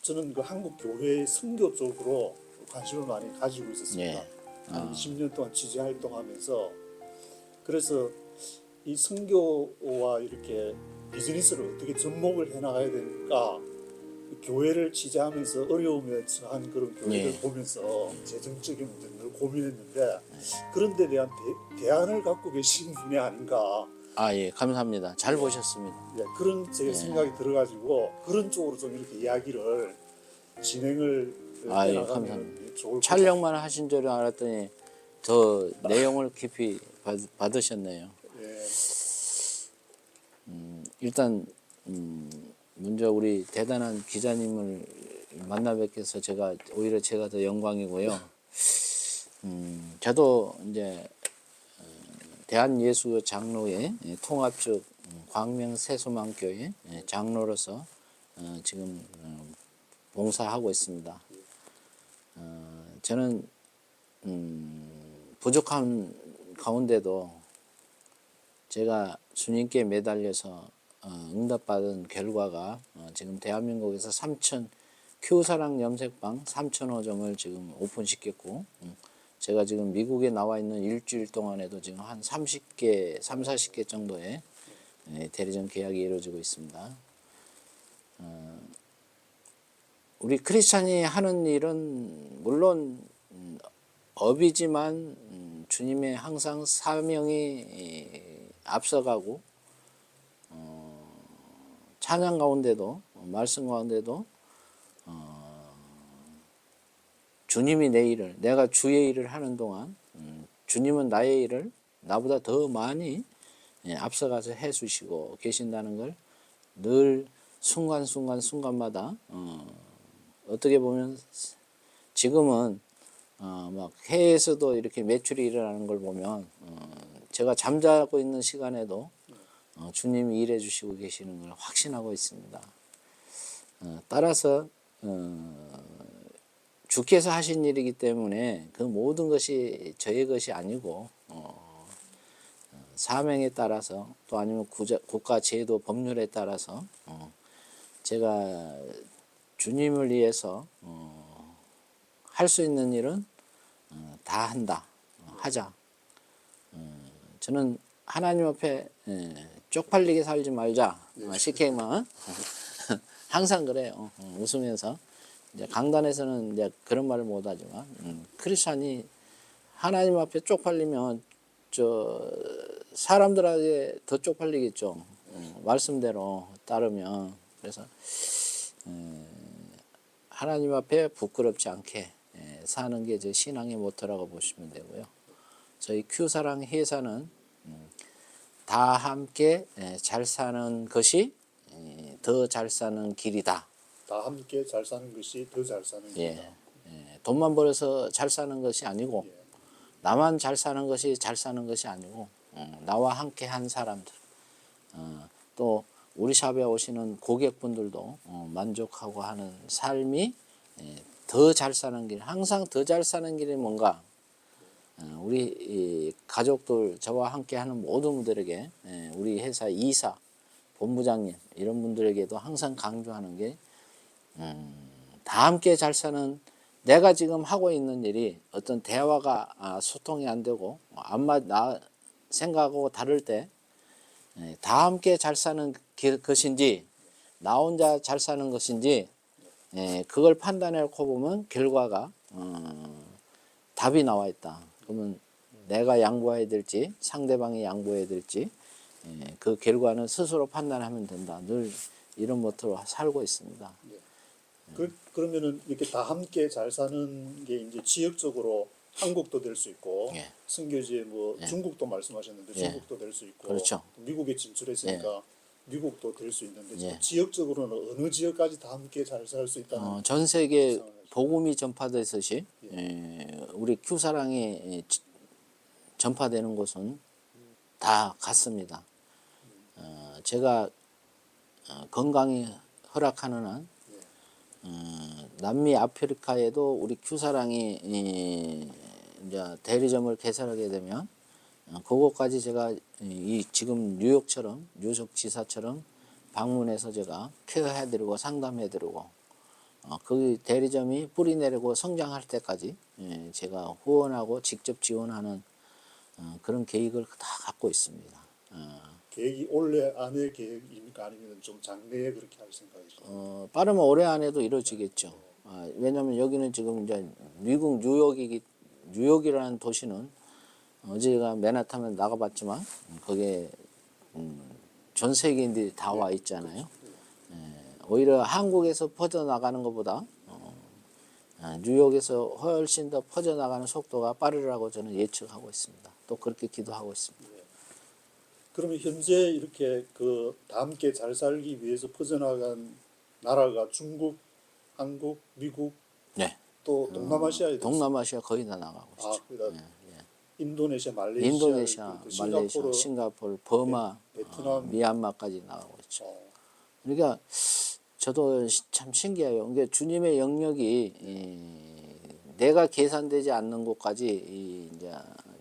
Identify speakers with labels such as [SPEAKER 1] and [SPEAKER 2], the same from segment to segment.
[SPEAKER 1] 저는 그 한국 교회 선교 쪽으로 관심을 많이 가지고 있었습니다.
[SPEAKER 2] 예.
[SPEAKER 1] 한 20년 동안 취재 활동하면서 그래서 이 선교와 이렇게 비즈니스를 어떻게 접목을 해나가야 될까 교회를 취재하면서 어려움에 처한 그런 교회를
[SPEAKER 2] 예.
[SPEAKER 1] 보면서 재정적인 문제를 고민했는데 그런 데 대한 대안을 갖고 계신 분이 아닌가.
[SPEAKER 2] 예, 감사합니다. 잘 보셨습니다.
[SPEAKER 1] 예, 그런 제
[SPEAKER 2] 예.
[SPEAKER 1] 생각이 들어가지고 그런 쪽으로 좀 이렇게 이야기를 진행을
[SPEAKER 2] 예,
[SPEAKER 1] 해나가면
[SPEAKER 2] 감사합니다.
[SPEAKER 1] 좋을 것
[SPEAKER 2] 촬영만 하신 줄 알았더니 더 내용을 깊이 받으셨네요.
[SPEAKER 1] 같아요. 예,
[SPEAKER 2] 일단 먼저 우리 대단한 기자님을 만나 뵙게서 오히려 제가 더 영광이고요. 저도 이제 대한예수교 장로회 통합적 광명 새소망교회 장로로서 지금 봉사하고 있습니다. 저는 부족한 가운데도 제가 주님께 매달려서 응답받은 결과가 지금 대한민국에서 큐사랑 염색방 3,000호점을 지금 오픈시켰고 제가 지금 미국에 나와 있는 일주일 동안에도 지금 한 30개, 40개 정도의 대리점 계약이 이루어지고 있습니다. 우리 크리스찬이 하는 일은 물론 업이지만 주님의 항상 사명이 앞서가고 찬양 가운데도 말씀 가운데도 주님이 내 일을 내가 주의 일을 하는 동안 주님은 나의 일을 나보다 더 많이 앞서가서 해주시고 계신다는 걸 늘 순간마다 어떻게 보면 지금은 막 해외에서도 이렇게 매출이 일어나는 걸 보면 제가 잠자고 있는 시간에도 주님이 일해 주시고 계시는 걸 확신하고 있습니다. 따라서 주께서 하신 일이기 때문에 그 모든 것이 저의 것이 아니고 사명에 따라서 또 아니면 국가 제도 법률에 따라서 제가 주님을 위해서 할 수 있는 일은 다 한다. 하자. 저는 하나님 앞에 쪽팔리게 살지 말자. 식혜만 항상 그래요. 웃으면서 이제 강단에서는 이제 그런 말을 못하지만 크리스찬이 하나님 앞에 쪽팔리면 사람들에게 더 쪽팔리겠죠. 말씀대로 따르면 그래서 하나님 앞에 부끄럽지 않게 사는 게 제 신앙의 모토라고 보시면 되고요. 저희 큐사랑 회사는 다 함께 잘 사는 것이 더 잘 사는 길이다.
[SPEAKER 1] 다 함께 잘 사는 것이 더 잘 사는 길이다.
[SPEAKER 2] 돈만 벌어서 잘 사는 것이 아니고 나만 잘 사는 것이 잘 사는 것이 아니고 나와 함께 한 사람들 또 우리 샵에 오시는 고객분들도 만족하고 하는 삶이 더 잘 사는 길, 항상 더 잘 사는 길이 뭔가 우리 가족들 저와 함께 하는 모든 분들에게 우리 회사 이사, 본부장님 이런 분들에게도 항상 강조하는 게 다 함께 잘 사는 내가 지금 하고 있는 일이 어떤 대화가 소통이 안 되고 나 생각하고 다를 때 다 함께 잘 사는 것인지 나 혼자 잘 사는 것인지 그걸 판단해놓고 보면 결과가 답이 나와 있다. 그러면 내가 양보해야 될지 상대방이 양보해야 될지 그 결과는 스스로 판단하면 된다. 늘 이런 모토로 살고 있습니다.
[SPEAKER 1] 그러면은 이렇게 다 함께 잘 사는 게 이제 지역적으로 한국도 될 수 있고 선교지에 뭐 중국도 말씀하셨는데 중국도 될 수 있고
[SPEAKER 2] 그렇죠.
[SPEAKER 1] 미국에 진출했으니까 미국도 될 수 있는데 지역적으로는 어느 지역까지 다 함께 잘 살 수 있다는
[SPEAKER 2] 전 세계 복음이 전파되듯이 우리 큐사랑이 전파되는 곳은 다 같습니다. 제가 건강이 허락하는 한 남미 아프리카에도 우리 큐사랑이 이제 대리점을 개설하게 되면 그곳까지 제가 지금 뉴욕처럼 뉴욕 지사처럼 방문해서 제가 케어해드리고 상담해드리고 그 대리점이 뿌리 내리고 성장할 때까지 제가 후원하고 직접 지원하는 그런 계획을 다 갖고 있습니다.
[SPEAKER 1] 계획이 올해 안에 계획입니까? 아니면 좀 장래에 그렇게 할 생각이신가요?
[SPEAKER 2] 빠르면 올해 안에도 이루어지겠죠. 왜냐하면 여기는 지금 이제 미국 뉴욕이라는 도시는 어제가 맨하탄에 나가봤지만 거기에 전 세계인들이 다 와 있잖아요. 오히려 한국에서 퍼져나가는 것보다 뉴욕에서 훨씬 더 퍼져나가는 속도가 빠르라고 저는 예측하고 있습니다. 또 그렇게 기도하고 있습니다.
[SPEAKER 1] 그러면 현재 이렇게 다 함께 잘 살기 위해서 퍼져나간 나라가 중국, 한국, 미국,
[SPEAKER 2] 네.
[SPEAKER 1] 또 동남아시아에
[SPEAKER 2] 동남아시아 거의 다 나가고 있죠.
[SPEAKER 1] 그러니까 인도네시아, 말레이시아,
[SPEAKER 2] 인도네시아,
[SPEAKER 1] 또
[SPEAKER 2] 말레이시아, 싱가포르, 버마,
[SPEAKER 1] 베트남,
[SPEAKER 2] 미얀마까지 나가고 있죠. 그러니까 저도 참 신기해요. 그러니까 주님의 영역이 내가 계산되지 않는 곳까지 이제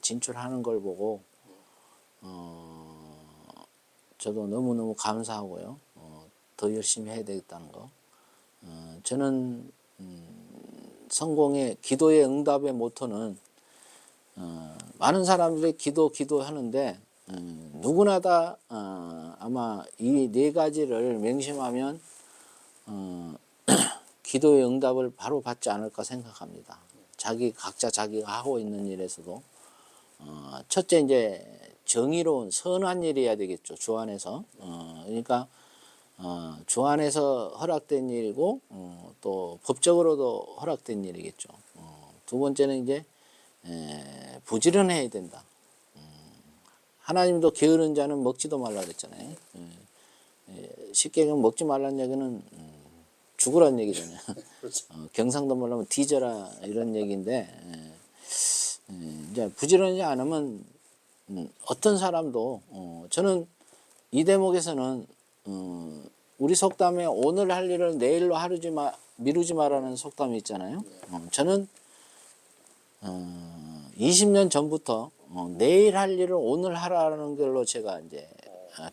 [SPEAKER 2] 진출하는 걸 보고 저도 너무너무 감사하고요. 더 열심히 해야 되겠다는 거. 저는 성공의 기도의 응답의 모토는 많은 사람들이 기도하는데 누구나 다 아마 이 네 가지를 명심하면 기도의 응답을 바로 받지 않을까 생각합니다. 각자 자기가 하고 있는 일에서도 첫째 이제 정의로운 선한 일이어야 되겠죠. 주 안에서 그러니까 주 안에서 허락된 일이고 또 법적으로도 허락된 일이겠죠. 두 번째는 이제 부지런해야 된다. 하나님도 게으른 자는 먹지도 말라 그랬잖아요. 쉽게 먹지 말라는 얘기는 죽으라는 얘기잖아요.
[SPEAKER 1] 그렇죠.
[SPEAKER 2] 경상도 말로 하면 뒤져라 이런 얘기인데 이제 부지런하지 않으면 어떤 사람도 저는 이 대목에서는 우리 속담에 오늘 할 일을 내일로 미루지 마라는 속담이 있잖아요. 저는 20년 전부터 내일 할 일을 오늘 하라는 걸로 제가 이제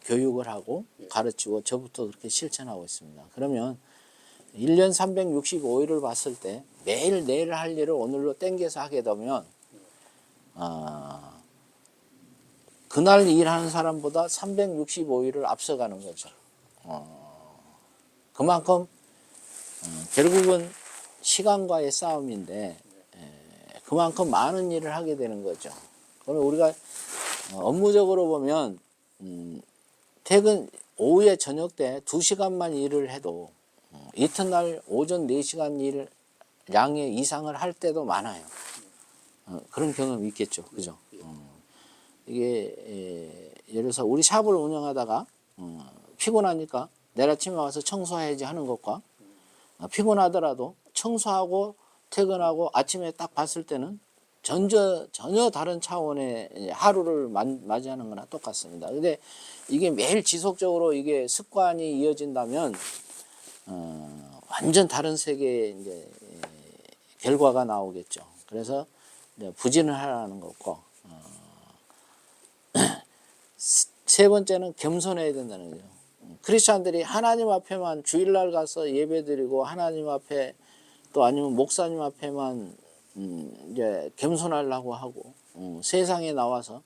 [SPEAKER 2] 교육을 하고 가르치고 저부터 그렇게 실천하고 있습니다. 그러면 1년 365일을 봤을 때 매일 내일 할 일을 오늘로 땡겨서 하게 되면 그날 일하는 사람보다 365일을 앞서가는 거죠. 그만큼 결국은 시간과의 싸움인데 그만큼 많은 일을 하게 되는 거죠. 그럼 우리가 업무적으로 보면 오후에 저녁 때 2시간만 일을 해도 이튿날 오전 4시간 일 양의 이상을 할 때도 많아요. 그런 경험이 있겠죠. 그죠? 이게 예를 들어서 우리 샵을 운영하다가 피곤하니까 내일 아침에 와서 청소해야지 하는 것과 피곤하더라도 청소하고 퇴근하고 아침에 딱 봤을 때는 전혀 다른 차원의 하루를 맞이하는 거나 똑같습니다. 근데 이게 매일 지속적으로 이게 습관이 이어진다면 완전 다른 세계의 이제 결과가 나오겠죠. 그래서 이제 부진하라는 거고 세 번째는 겸손해야 된다는 거죠. 크리스천들이 하나님 앞에만 주일날 가서 예배드리고 하나님 앞에 또 아니면 목사님 앞에만 이제 겸손하려고 하고 세상에 나와서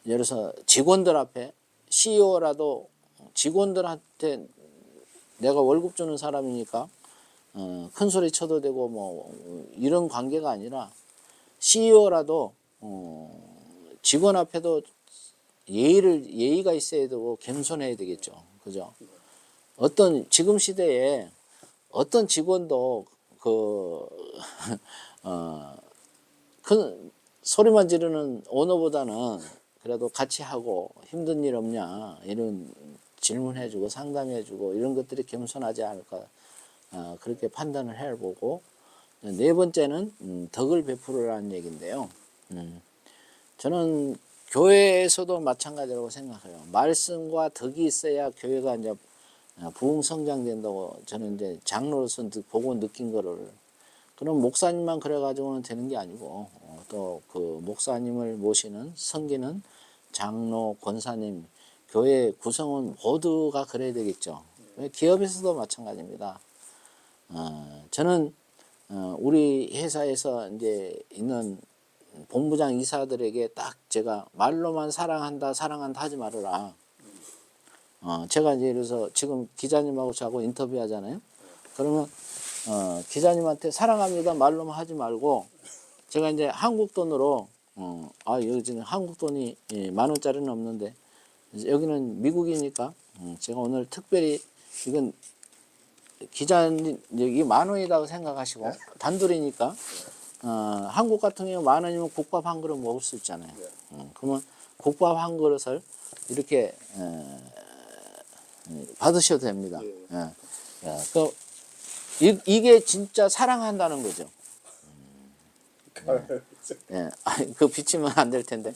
[SPEAKER 2] 예를 들어서 직원들 앞에 CEO라도 직원들한테 내가 월급 주는 사람이니까 큰 소리 쳐도 되고 뭐 이런 관계가 아니라 CEO라도 직원 앞에도 예의가 있어야 되고 겸손해야 되겠죠. 그죠? 지금 시대에 어떤 직원도 큰 소리만 지르는 오너보다는 그래도 같이 하고 힘든 일 없냐 이런 질문해주고 상담해주고 이런 것들이 겸손하지 않을까 그렇게 판단을 해보고 네 번째는 덕을 베풀으라는 얘기인데요. 저는 교회에서도 마찬가지라고 생각해요. 말씀과 덕이 있어야 교회가 이제 부흥 성장된다고 저는 이제 장로로서 보고 느낀 거를 그럼 목사님만 그래가지고는 되는 게 아니고 또 그 목사님을 모시는 섬기는 장로, 권사님, 교회 구성원 모두가 그래야 되겠죠. 기업에서도 마찬가지입니다. 저는 우리 회사에서 이제 있는 본부장 이사들에게 딱 제가 말로만 사랑한다 하지 말아라. 제가 이제 그래서 지금 기자님하고 저하고 인터뷰 하잖아요. 그러면 기자님한테 사랑합니다 말로만 하지 말고 제가 이제 한국 돈으로 여기 지금 한국 돈이 10,000원짜리는 없는데 여기는 미국이니까 제가 오늘 특별히 이건 기자님 여기 10,000원이라고 생각하시고 단둘이니까 한국 같은 경우 10,000원이면 국밥 한 그릇 먹을 수 있잖아요. 그러면 국밥 한 그릇을 이렇게 받으셔도 됩니다. 이게 진짜 사랑한다는 거죠. 그 비치면 안 될 텐데.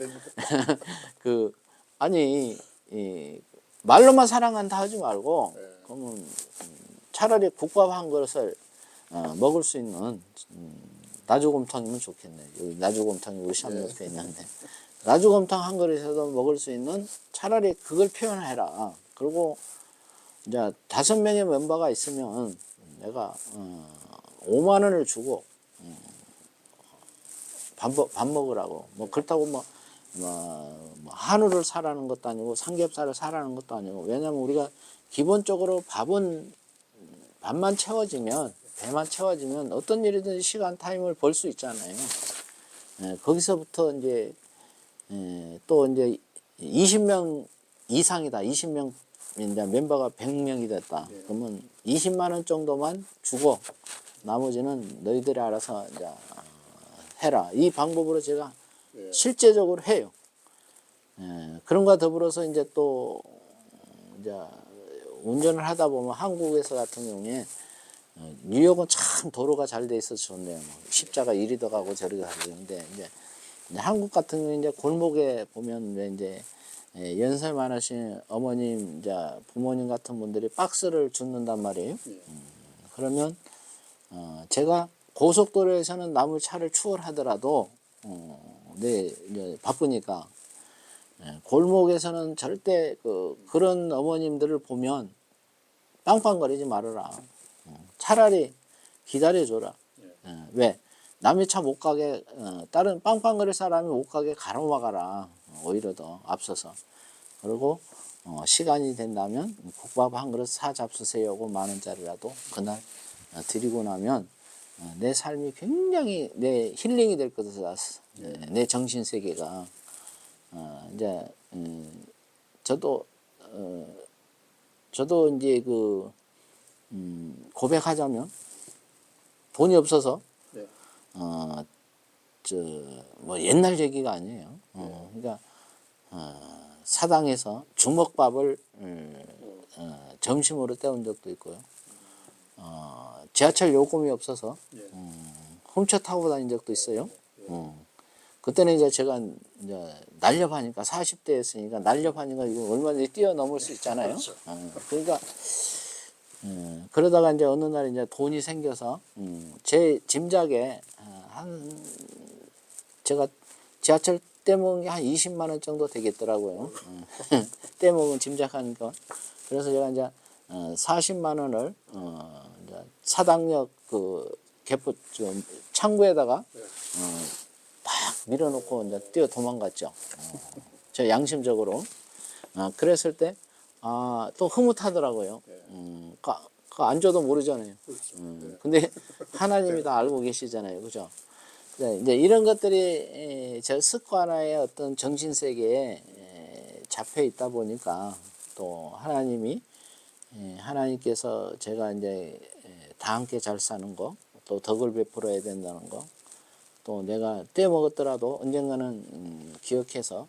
[SPEAKER 2] 말로만 사랑한다 하지 말고 그러면 차라리 국밥 한 그릇을 먹을 수 있는 나주곰탕이면 좋겠네. 여기 나주곰탕이 우리 샵 옆에 있는데 나주곰탕 한 그릇에도 먹을 수 있는 차라리 그걸 표현해라. 그리고 이제 5명의 멤버가 있으면 내가 5만 원을 주고 밥 먹으라고 그렇다고 한우를 사라는 것도 아니고 삼겹살을 사라는 것도 아니고 왜냐면 우리가 기본적으로 밥만 채워지면 배만 채워지면 어떤 일이든지 시간 타임을 벌 수 있잖아요. 거기서부터 이제 또 이제 20명 이상이다. 20명 이제 멤버가 100명이 됐다. 그러면 20만 원 정도만 주고 나머지는 너희들이 알아서 이제 해라. 이 방법으로 제가 실제적으로 해요. 그런가 더불어서 이제 또 이제 운전을 하다 보면 한국에서 같은 경우에 뉴욕은 참 도로가 잘 돼 있어서 좋네요. 십자가 이리도 가고 저리도 가고 그런데 이제 한국 같은 경우에 이제 골목에 보면 이제 연세 많으신 어머님, 이제 부모님 같은 분들이 박스를 줍는단 말이에요. 그러면 제가 고속도로에서는 남의 차를 추월하더라도 이제 바쁘니까 골목에서는 절대 그런 어머님들을 보면 빵빵거리지 말아라. 차라리 기다려줘라. 왜? 남의 차 못 가게 다른 빵빵거릴 사람이 못 가게 가로막아라. 오히려 더 앞서서. 그리고 시간이 된다면 국밥 한 그릇 사 잡수세요고 10,000원짜리라도 그날 드리고 나면 내 삶이 굉장히 내 힐링이 될 것이다. 내 정신 세계가 이제 저도 이제 고백하자면 돈이 없어서 옛날 얘기가 아니에요. 그러니까 사당에서 주먹밥을 점심으로 때운 적도 있고요. 지하철 요금이 없어서 훔쳐 타고 다닌 적도 있어요. 그때는 이제 제가 이제 날렵하니까 40대였으니까 날렵하니까 이거 얼마든지 뛰어넘을 수 있잖아요. 그러니까 그러다가 이제 어느 날 이제 돈이 생겨서 제 짐작에 제가 지하철 떼먹은 게 한 20만 원 정도 되겠더라고요. 떼먹은 짐작하니까. 그래서 제가 이제 40만 원을 이제 사당역 개포 창구에다가 막 밀어놓고 이제 뛰어 도망갔죠. 저 양심적으로. 그랬을 때 또 흐뭇하더라고요. 안 줘도 모르잖아요. 근데 하나님이 다 알고 계시잖아요. 그죠? 이제 이런 것들이 저 습관화의 어떤 정신 세계에 잡혀 있다 보니까 또 하나님께서 제가 이제 다 함께 잘 사는 거, 또 덕을 베풀어야 된다는 거, 또 내가 떼먹었더라도 언젠가는 기억해서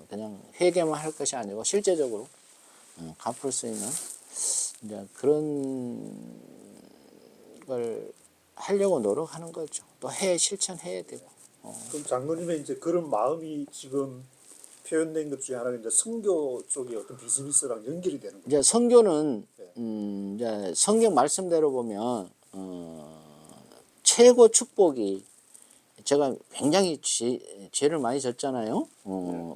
[SPEAKER 2] 그냥 회개만 할 것이 아니고 실제적으로 갚을 수 있는 이제 그런 걸 하려고 노력하는 거죠. 또 실천해야 되고.
[SPEAKER 1] 그럼 장로님의 이제 그런 마음이 지금 표현된 것 중에 하나가 이제 선교 쪽의 어떤 비즈니스랑 연결이 되는 거죠.
[SPEAKER 2] 이제 선교는 이제 성경 말씀대로 보면 최고 축복이 제가 굉장히 죄를 많이 졌잖아요.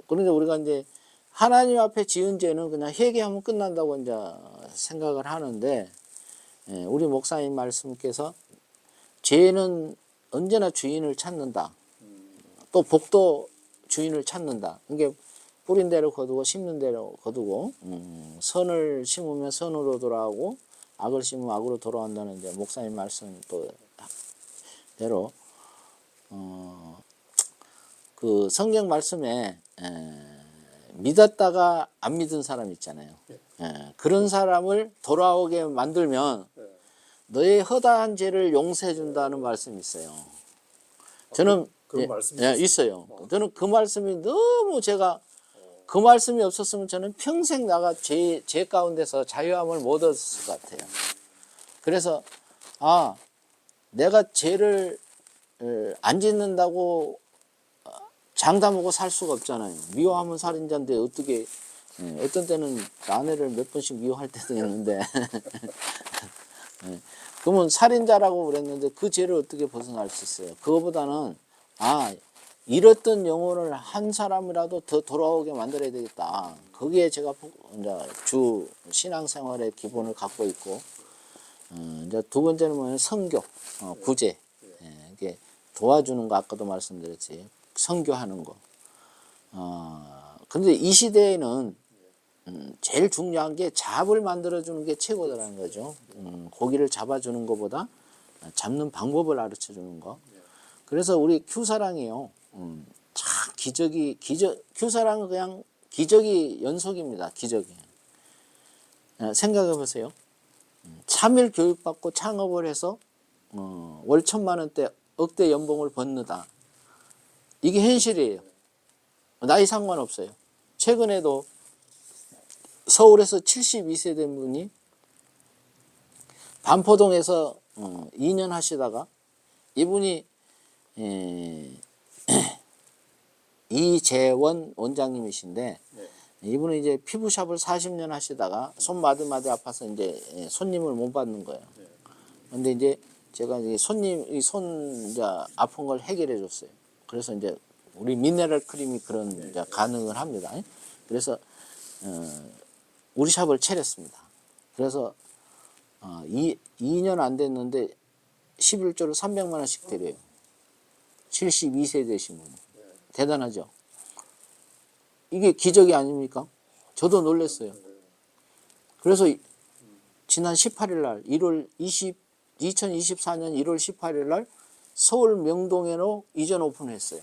[SPEAKER 2] 그런데 우리가 이제 하나님 앞에 지은 죄는 그냥 회개하면 끝난다고 이제 생각을 하는데 우리 목사님 말씀께서 죄는 언제나 주인을 찾는다. 또 복도 주인을 찾는다. 이게 뿌린 대로 거두고 심는 대로 거두고 선을 심으면 선으로 돌아오고 악을 심으면 악으로 돌아온다는 이제 목사님 말씀 또 대로 그 성경 말씀에 믿었다가 안 믿은 사람 있잖아요. 그런 사람을 돌아오게 만들면 너의 허다한 죄를 용서해 준다는 말씀이 있어요. 저는
[SPEAKER 1] 그런 말씀이
[SPEAKER 2] 있어요. 저는 그 말씀이 너무 제가 그 말씀이 없었으면 저는 평생 나가 죄 가운데서 자유함을 못 얻었을 것 같아요. 그래서 내가 죄를 안 짓는다고 장담하고 살 수가 없잖아요. 미워하면 살인자인데 어떻게 어떤 때는 아내를 몇 번씩 미워할 때도 있는데 그러면 살인자라고 그랬는데 그 죄를 어떻게 벗어날 수 있어요? 그거보다는 잃었던 영혼을 한 사람이라도 더 돌아오게 만들어야 되겠다. 거기에 제가 이제 주 신앙생활의 기본을 갖고 있고 이제 두 번째는 뭐냐면 선교, 구제, 이게 도와주는 거 아까도 말씀드렸지. 선교하는 거. 근데 이 시대에는 제일 중요한 게 잡을 만들어주는 게 최고다라는 거죠. 고기를 잡아주는 것보다 잡는 방법을 가르쳐 주는 거. 그래서 우리 큐사랑이요. 참 큐사랑은 그냥 기적이 연속입니다. 기적이. 생각해 보세요. 3일 교육받고 창업을 해서 월 1,000만 원대 억대 연봉을 벗는다. 이게 현실이에요. 나이 상관없어요. 최근에도 서울에서 72세 된 분이 반포동에서 2년 하시다가 이분이 이재원 원장님이신데 이분은 이제 피부샵을 40년 하시다가 손 마디마디 아파서 이제 손님을 못 받는 거예요. 근데 이제 제가 이제 손 이제 아픈 걸 해결해 줬어요. 그래서 이제 우리 미네랄 크림이 그런 이제 가능을 합니다. 그래서 우리 샵을 차렸습니다. 그래서 2년 안 됐는데 11조를 300만 원씩 드려요. 72세 되신 분. 대단하죠? 이게 기적이 아닙니까? 저도 놀랐어요. 그래서 지난 18일 날 2024년 1월 18일 날 서울 명동에로 이전 오픈했어요.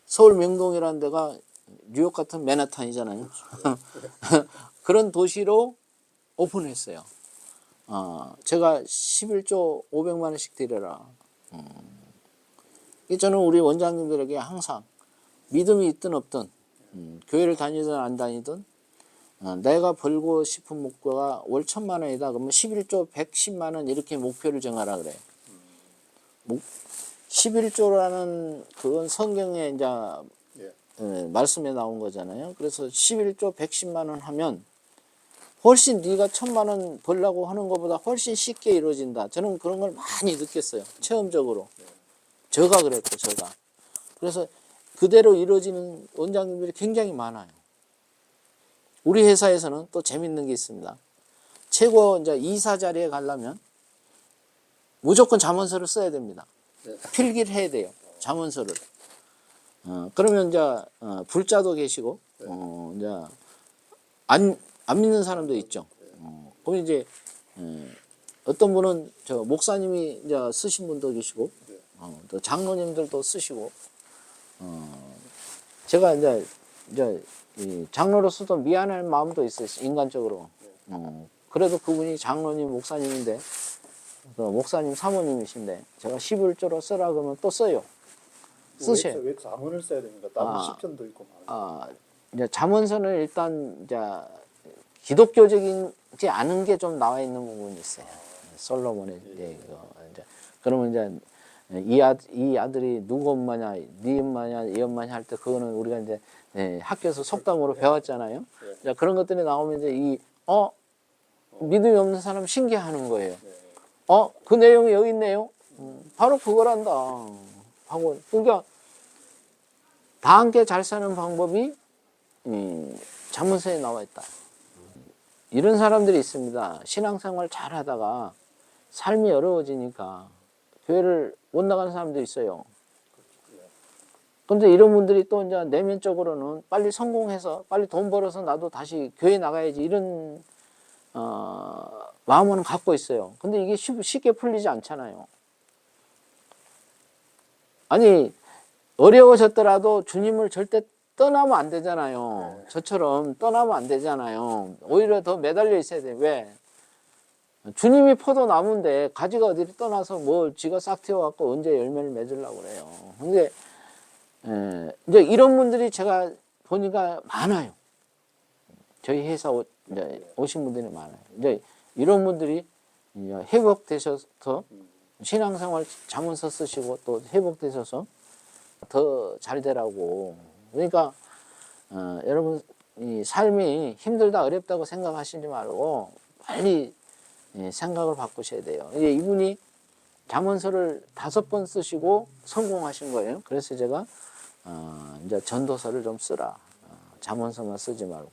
[SPEAKER 2] 서울 명동이라는 데가 뉴욕 같은 맨하탄이잖아요. 그런 도시로 오픈했어요. 제가 11조 500만 원씩 드려라. 저는 우리 원장님들에게 항상 믿음이 있든 없든 교회를 다니든 안 다니든 내가 벌고 싶은 목표가 월 1,000만 원이다. 그러면 11조 110만 원 이렇게 목표를 정하라 그래요. 11조라는 그건 성경에 이제 말씀에 나온 거잖아요. 그래서 11조 110만 원 하면 훨씬 네가 1,000만 원 벌려고 하는 것보다 훨씬 쉽게 이루어진다. 저는 그런 걸 많이 느꼈어요. 체험적으로. 저가 그랬고 저가. 그래서 그대로 이루어지는 원장님들이 굉장히 많아요. 우리 회사에서는 또 재밌는 게 있습니다. 최고 이제 이사 자리에 가려면 무조건 잠원서를 써야 됩니다. 필기를 해야 돼요. 잠원서를. 그러면 이제 불자도 계시고 이제 안 믿는 사람도 있죠. 그럼 이제 어떤 분은 저 목사님이 이제 쓰신 분도 계시고 또 장로님들도 쓰시고 제가 이제 이 장로로서도 미안할 마음도 있어요. 인간적으로. 그래도 그분이 장로님 목사님인데 그 목사님 사모님이신데 제가 11조로 쓰라 그러면 또 써요. 쓰셔요.
[SPEAKER 1] 왜 잠언을 써야 됩니까? 다른 시편도 있고 많아요.
[SPEAKER 2] 이제 잠언서는 일단 이제 기독교적이지 않은 게 좀 나와 있는 부분이 있어요. 솔로몬의 이제 그러면 이제 이 아들이 누구 엄마냐, 네 엄마냐, 이 엄마냐 할 때 그거는 우리가 이제 학교에서 속담으로 배웠잖아요. 그런 것들이 나오면 이제 믿음이 없는 사람 신기해하는 거예요. 그 내용이 여기 있네요. 바로 그거란다 하고 그러니까 다 함께 잘 사는 방법이 잠언서에 나와 있다. 이런 사람들이 있습니다. 신앙생활 잘 하다가 삶이 어려워지니까 교회를 못 나가는 사람도 있어요. 근데 이런 분들이 또 이제 내면적으로는 빨리 성공해서 빨리 돈 벌어서 나도 다시 교회 나가야지 이런 마음은 갖고 있어요. 근데 이게 쉽게 풀리지 않잖아요. 아니 어려워졌더라도 주님을 절대 떠나면 안 되잖아요. 저처럼 떠나면 안 되잖아요. 오히려 더 매달려 있어야 돼. 왜? 주님이 포도 나무인데 가지가 어디를 떠나서 뭐 지가 싹 튀어갖고 언제 열매를 맺으려고 그래요. 근데 이제 이런 분들이 제가 보니까 많아요. 저희 회사 이제 오신 분들이 많아요. 이제 이런 분들이 이제 회복되셔서 신앙생활 자문서 쓰시고 또 회복되셔서 더 잘 되라고. 그러니까 여러분 이 삶이 힘들다 어렵다고 생각하시지 말고 빨리 생각을 바꾸셔야 돼요. 이제 이분이 자문서를 5번 쓰시고 성공하신 거예요. 그래서 제가 이제 전도서를 좀 쓰라. 자문서만 쓰지 말고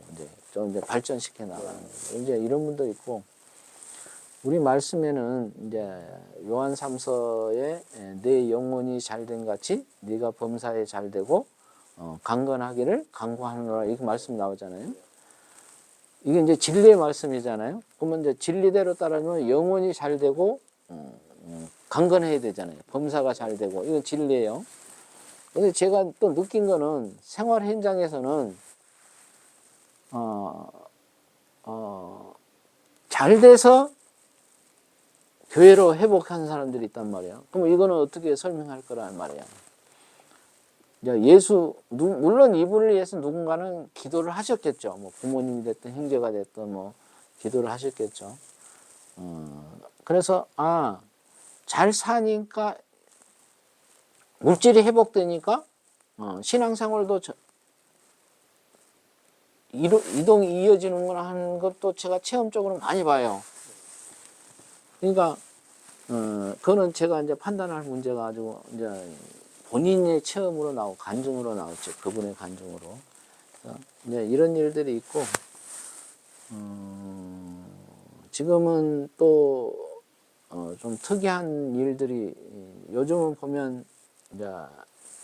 [SPEAKER 2] 좀 이제 발전시켜 나가는 거예요. 이제 이런 분도 있고 우리 말씀에는 이제 요한 3서에 내 영혼이 잘된 같이 네가 범사에 잘되고 강건하기를 강구하노라 이렇게 말씀 나오잖아요. 이게 이제 진리의 말씀이잖아요. 그러면 이제 진리대로 따르면 영혼이 잘되고 강건해야 되잖아요. 범사가 잘되고 이건 진리예요. 근데 제가 또 느낀 거는 생활 현장에서는 잘 돼서 교회로 회복한 사람들이 있단 말이야. 그럼 이거는 어떻게 설명할 거란 말이야. 물론 이분을 위해서 누군가는 기도를 하셨겠죠. 뭐 부모님이 됐든 형제가 됐든 뭐 기도를 하셨겠죠. 그래서 잘 사니까 물질이 회복되니까 신앙생활도 이동이 이어지는구나 하는 것도 제가 체험적으로 많이 봐요. 그러니까 그거는 제가 이제 판단할 문제가 아니고 이제 본인의 체험으로 나오고 간증으로 나왔죠. 그분의 간증으로. 이제 이런 일들이 있고 지금은 또 좀 특이한 일들이 요즘은 보면 이제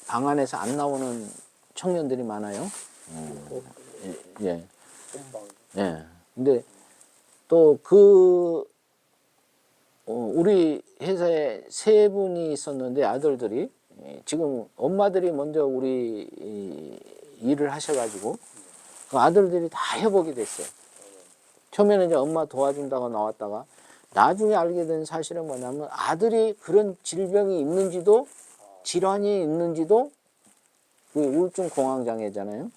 [SPEAKER 2] 방 안에서 안 나오는 청년들이 많아요. 예. 예. 근데 또 우리 회사에 3분이 있었는데 아들들이 지금 엄마들이 먼저 우리 일을 하셔가지고 그 아들들이 다 회복이 됐어요. 처음에는 이제 엄마 도와준다고 나왔다가 나중에 알게 된 사실은 뭐냐면 아들이 그런 질병이 있는지도 질환이 있는지도 그 우울증 공황장애잖아요.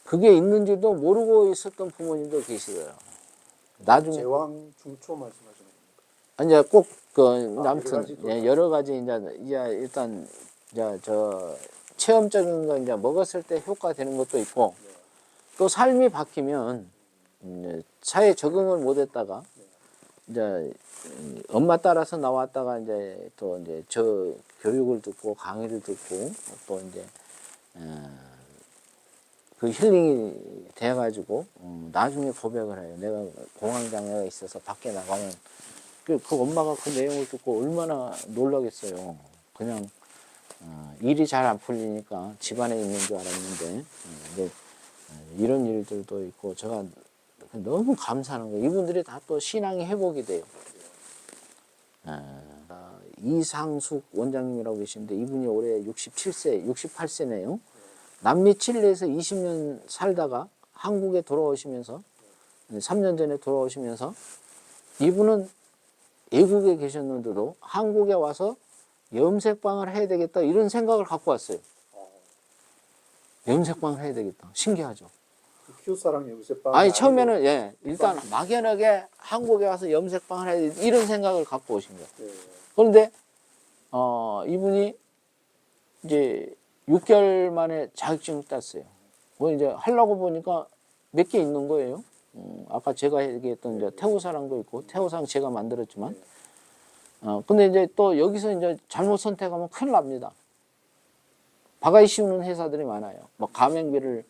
[SPEAKER 2] 그게 있는지도 모르고 있었던 부모님도 계시더라고요. 나중에
[SPEAKER 1] 제왕 중초 말씀하시는 겁니까?
[SPEAKER 2] 이제 꼭 아무튼 여러 가지 이제 일단 이제 저 체험적인 거 이제 먹었을 때 효과 되는 것도 있고 또 삶이 바뀌면 이제 사회 적응을 못했다가 이제 엄마 따라서 나왔다가 이제 또 이제 저 교육을 듣고 강의를 듣고 또 이제 그 힐링이 돼가지고 나중에 고백을 해요. 내가 공황장애가 있어서 밖에 나가면 그 엄마가 그 내용을 듣고 얼마나 놀라겠어요. 그냥 일이 잘 안 풀리니까 집안에 있는 줄 알았는데 근데 이런 일들도 있고 제가 너무 감사하는 거예요. 이분들이 다 또 신앙이 회복이 돼요. 이상숙 원장님이라고 계시는데 이분이 올해 68세네요. 남미 칠레에서 20년 살다가 한국에 돌아오시면서 3년 전에 돌아오시면서 이분은 외국에 계셨는데도 한국에 와서 염색방을 해야 되겠다 이런 생각을 갖고 왔어요. 염색방을 해야 되겠다. 신기하죠.
[SPEAKER 1] 키우사랑 염색방
[SPEAKER 2] 아니 처음에는 일단 막연하게 한국에 와서 염색방을 해야 되겠다 이런 생각을 갖고 오신 거예요. 그런데 이분이 이제 6개월 만에 자격증을 땄어요. 뭐 이제 하려고 보니까 몇 개 있는 거예요. 아까 제가 얘기했던 이제 태우사랑도 있고 태우사랑 제가 만들었지만 근데 이제 또 여기서 이제 잘못 선택하면 큰일 납니다. 바가지 씌우는 회사들이 많아요. 뭐 가맹비를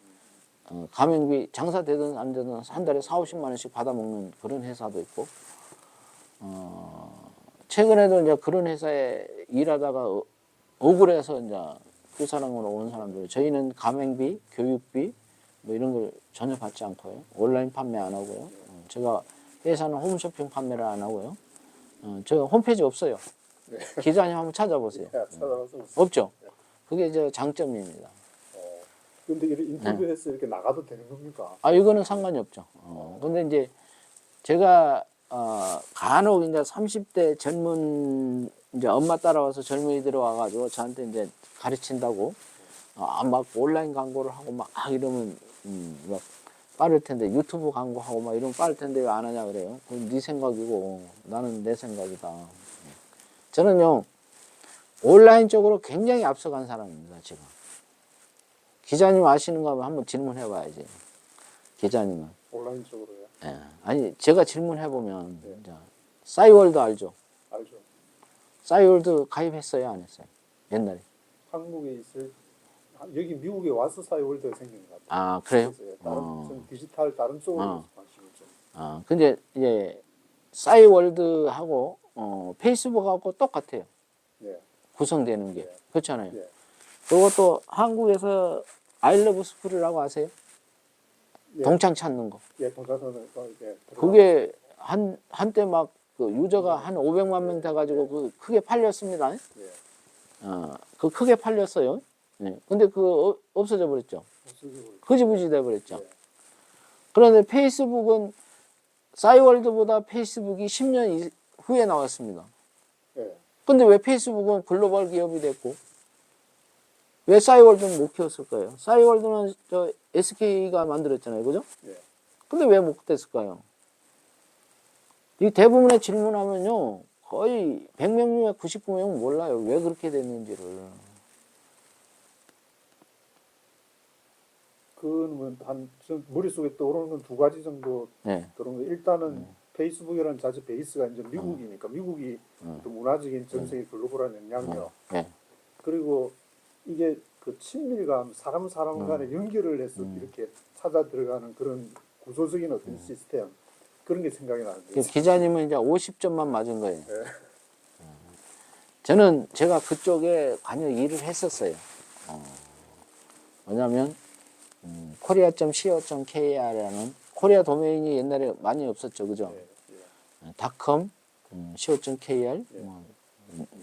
[SPEAKER 2] 가맹비 장사되든 안 되든 한 달에 4, 50만 원씩 받아먹는 그런 회사도 있고, 최근에도 이제 그런 회사에 일하다가 억울해서 이제 끝사랑으로 온 사람들. 저희는 가맹비, 교육비 뭐 이런 걸 전혀 받지 않고요. 온라인 판매 안 하고요. 제가 회사는 홈쇼핑 판매를 안 하고요. 저 홈페이지 없어요. 기자님 한번 찾아보세요. 없죠. 그게 저 장점입니다.
[SPEAKER 1] 근데 이런 인터뷰해서 이렇게 나가도 되는 겁니까?
[SPEAKER 2] 아, 이거는 상관이 없죠. 근데 이제 제가 간혹 이제 30대 젊은 이제 엄마 따라와서 젊은이들이 와가지고 저한테 이제 가르친다고 막 온라인 광고를 하고 막 이러면 막 빠를 텐데 유튜브 광고하고 막 이러면 빠를 텐데 왜 안 하냐 그래요. 그건 네 생각이고 나는 내 생각이다. 저는요 온라인 쪽으로 굉장히 앞서간 사람입니다 지금. 기자님 아시는 거 한번 질문해 봐야지. 기자님은.
[SPEAKER 1] 온라인 쪽으로요?
[SPEAKER 2] 예. 아니 제가 질문해 보면 싸이월드 알죠?
[SPEAKER 1] 알죠.
[SPEAKER 2] 싸이월드 가입했어요 안 했어요? 옛날에.
[SPEAKER 1] 한국에 있을 여기 미국에 와서 싸이월드가 생긴 것 같아요.
[SPEAKER 2] 아 그래요?
[SPEAKER 1] 다른 좀 디지털 다른 쪽으로 관심이 좀.
[SPEAKER 2] 근데 이제 싸이월드하고 페이스북하고 똑같아요.
[SPEAKER 1] 네.
[SPEAKER 2] 구성되는 게.
[SPEAKER 1] 네.
[SPEAKER 2] 그렇잖아요.
[SPEAKER 1] 네.
[SPEAKER 2] 그것도 한국에서 아이러브 스쿨이라고 아세요?
[SPEAKER 1] 예.
[SPEAKER 2] 동창 찾는 거.
[SPEAKER 1] 예, 동사선을 이렇게.
[SPEAKER 2] 그게 한때 막 그 유저가 한 500만 명 돼가지고 그 크게 팔렸습니다.
[SPEAKER 1] 예.
[SPEAKER 2] 그 크게 팔렸어요. 네. 근데 그거 없어져 버렸죠. 흐지부지 돼 버렸죠.
[SPEAKER 1] 예.
[SPEAKER 2] 그런데 페이스북은 싸이월드보다 페이스북이 10년 후에 나왔습니다.
[SPEAKER 1] 예.
[SPEAKER 2] 근데 왜 페이스북은 글로벌 기업이 됐고 왜 싸이월드는 못 키웠을까요? 싸이월드는 저 SK가 만들었잖아요. 그죠?
[SPEAKER 1] 예.
[SPEAKER 2] 근데 왜 못 됐을까요? 이 대부분의 질문하면요. 거의 100명 중에 99명은 몰라요. 왜 그렇게 됐는지를.
[SPEAKER 1] 그건 좀 머릿속에 떠오르는 건 두 가지 정도
[SPEAKER 2] 네.
[SPEAKER 1] 그런 거. 일단은 페이스북이라는 자체 베이스가 이제 미국이니까 미국이 또 문화적인 전 세계 글로벌한 영향력
[SPEAKER 2] 네.
[SPEAKER 1] 그리고 이게 그 친밀감 사람 간에 연결을 해서 이렇게 찾아 들어가는 그런 구조적인 어떤 시스템 그런 게 생각이 나는데
[SPEAKER 2] 기자님은 이제 50점만 맞은 거예요.
[SPEAKER 1] 네.
[SPEAKER 2] 저는 제가 그쪽에 관여 일을 했었어요. 뭐냐면 korea.co.kr이라는 코리아 도메인이 옛날에 많이 없었죠, 그죠?
[SPEAKER 1] 네.
[SPEAKER 2] .com, co.kr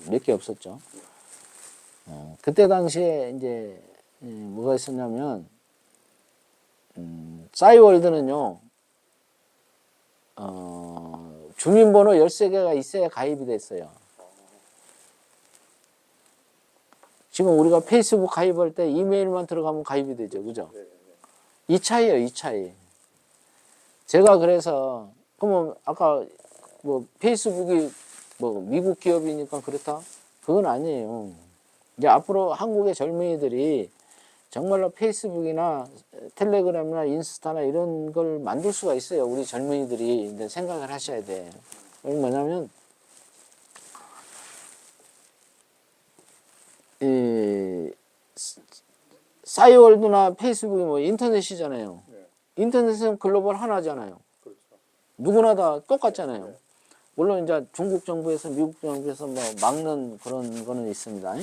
[SPEAKER 2] 몇 개 없었죠. 그때 당시에 이제 뭐가 있었냐면 싸이월드는요 주민번호 13개가 있어야 가입이 됐어요. 지금 우리가 페이스북 가입할 때 이메일만 들어가면 가입이 되죠. 그죠? 이 차이예요, 이 차이. 제가 그래서, 그러면 아까 뭐 페이스북이 뭐 미국 기업이니까 그렇다? 그건 아니에요. 이제 앞으로 한국의 젊은이들이 정말로 페이스북이나 텔레그램이나 인스타나 이런 걸 만들 수가 있어요. 우리 젊은이들이 이제 생각을 하셔야 돼. 이게 뭐냐면, 싸이월드나 페이스북이 뭐 인터넷이잖아요.
[SPEAKER 1] 네.
[SPEAKER 2] 인터넷은 글로벌 하나잖아요.
[SPEAKER 1] 그렇죠.
[SPEAKER 2] 누구나 다 똑같잖아요.
[SPEAKER 1] 네.
[SPEAKER 2] 물론 이제 중국 정부에서 미국 정부에서 뭐 막는 그런 거는 있습니다.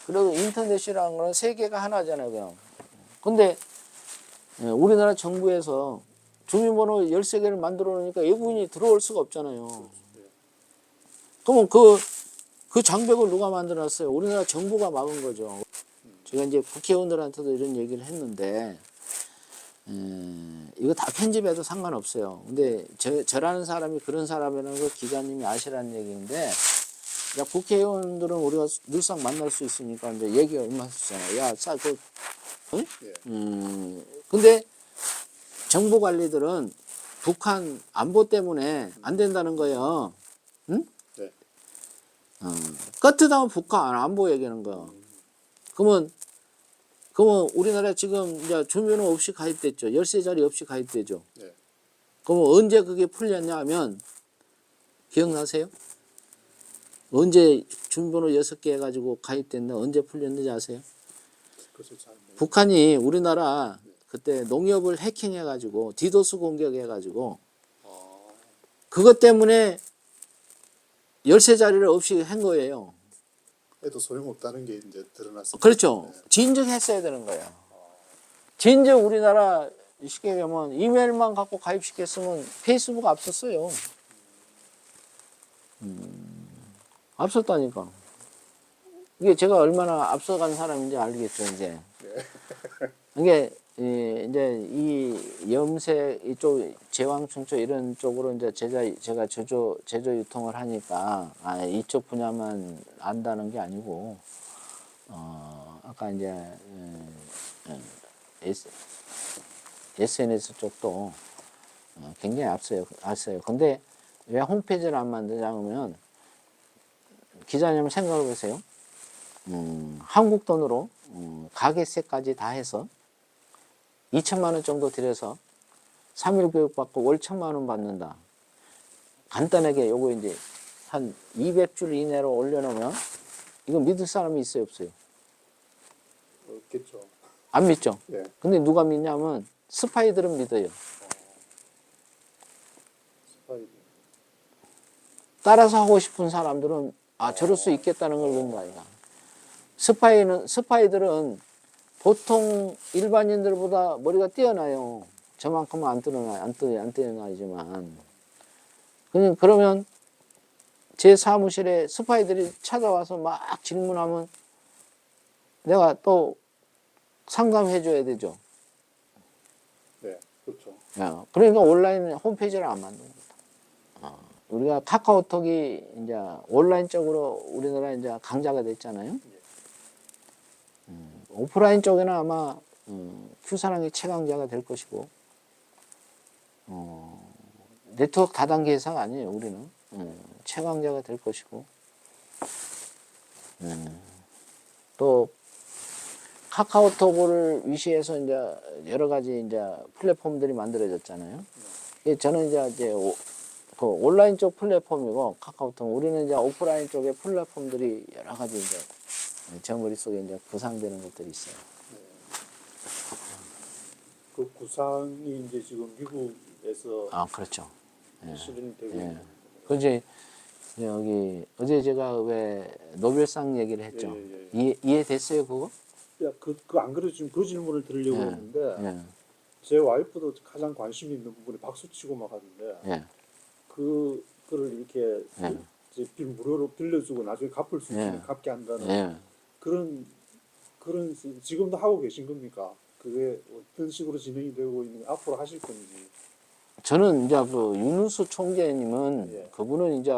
[SPEAKER 2] 그리고 인터넷이라는 거는 세계가 하나잖아요, 그냥. 근데 우리나라 정부에서 주민번호 13개를 만들어 놓으니까 외국인이 들어올 수가 없잖아요. 그러면 그 장벽을 누가 만들었어요? 우리나라 정부가 막은 거죠. 제가 이제 국회의원들한테도 이런 얘기를 했는데, 이거 다 편집해도 상관없어요. 근데 저라는 사람이 그런 사람이라는 걸 기자님이 아시라는 얘기인데, 야, 국회의원들은 우리가 늘상 만날 수 있으니까 이제 얘기가 얼마나 쓰잖아요. 야, 응? 근데 정부 관리들은 북한 안보 때문에 안 된다는 거예요. 응?
[SPEAKER 1] 네.
[SPEAKER 2] 끄트다운 북한 안보 얘기하는 거야. 그러면 우리나라 지금 이제 주민번호 없이 가입됐죠. 13자리 없이 가입되죠.
[SPEAKER 1] 네.
[SPEAKER 2] 그러면 언제 그게 풀렸냐 하면 기억나세요? 언제 주민번호 6개 해가지고 가입됐나 언제 풀렸는지 아세요? 북한이 우리나라 그때 농협을 해킹해가지고 디도스 공격해가지고
[SPEAKER 1] 아,
[SPEAKER 2] 그것 때문에 열쇠 자리를 없이 한 거예요.
[SPEAKER 1] 해도 소용없다는 게 이제 드러났습니다.
[SPEAKER 2] 그렇죠.
[SPEAKER 1] 네.
[SPEAKER 2] 진즉했어야 되는 거예요. 진즉 우리나라 쉽게 얘기하면 이메일만 갖고 가입시켰으면 페이스북 앞섰어요. 앞섰다니까. 이게 제가 얼마나 앞서간 사람인지 알겠죠, 이제. 이게 이제 이 염색 이쪽 제왕충초 이런 쪽으로 이제 제가 제조 유통을 하니까 이쪽 분야만 안다는 게 아니고 아까 이제 SNS 쪽도 굉장히 앞서요. 근데 왜 홈페이지를 안 만드냐 하면 기자님 생각해 보세요. 한국 돈으로 가게세까지 다 해서 2천만 원 정도 들여서 3일 교육 받고 월 1,000만 원 받는다. 간단하게 요거 이제 한 200줄 이내로 올려놓으면 이거 믿을 사람이 있어요, 없어요?
[SPEAKER 1] 없겠죠.
[SPEAKER 2] 안 믿죠?
[SPEAKER 1] 예.
[SPEAKER 2] 근데 누가 믿냐면 스파이들은 믿어요.
[SPEAKER 1] 스파이들.
[SPEAKER 2] 따라서 하고 싶은 사람들은 저럴 수 있겠다는 걸 본 거 아이가. 스파이들은 보통 일반인들보다 머리가 뛰어나요. 저만큼은 안 뛰어나지만. 그러면 제 사무실에 스파이들이 찾아와서 막 질문하면 내가 또 상담해 줘야 되죠.
[SPEAKER 1] 네, 그렇죠.
[SPEAKER 2] 그러니까 온라인 홈페이지를 안 만든 겁니다. 우리가 카카오톡이 이제 온라인적으로 우리나라 이제 강자가 됐잖아요. 오프라인 쪽에는 아마 큐사랑의 최강자가 될 것이고 네트워크 다단계 회사가 아니에요. 우리는 최강자가 될 것이고 또 카카오톡을 위시해서 이제 여러 가지 이제 플랫폼들이 만들어졌잖아요. 저는 이제 그 온라인 쪽 플랫폼이고 카카오톡 우리는 이제 오프라인 쪽의 플랫폼들이 여러 가지 이제 제 머릿속에 이제 구상되는 것들이 있어요.
[SPEAKER 1] 그 구상이 이제 지금 미국에서
[SPEAKER 2] 그렇죠.
[SPEAKER 1] 실현되고
[SPEAKER 2] 예.
[SPEAKER 1] 있는
[SPEAKER 2] 그지 여기 어제 제가 왜 노벨상 얘기를 했죠.
[SPEAKER 1] 예.
[SPEAKER 2] 이해됐어요 그거?
[SPEAKER 1] 야, 안 그래도 지금 그 질문을 드리려고
[SPEAKER 2] 예.
[SPEAKER 1] 했는데 제 와이프도 가장 관심 있는 부분에 박수 치고 막 하는데 그거를 이렇게 이제 무료로 빌려주고 나중에 갚을 수 있으면 갚게 한다는 그런 지금도 하고 계신 겁니까? 그게 어떤 식으로 진행이 되고 있는 앞으로 하실 건지.
[SPEAKER 2] 저는 이제 그 윤우수 총재님은 그분은 이제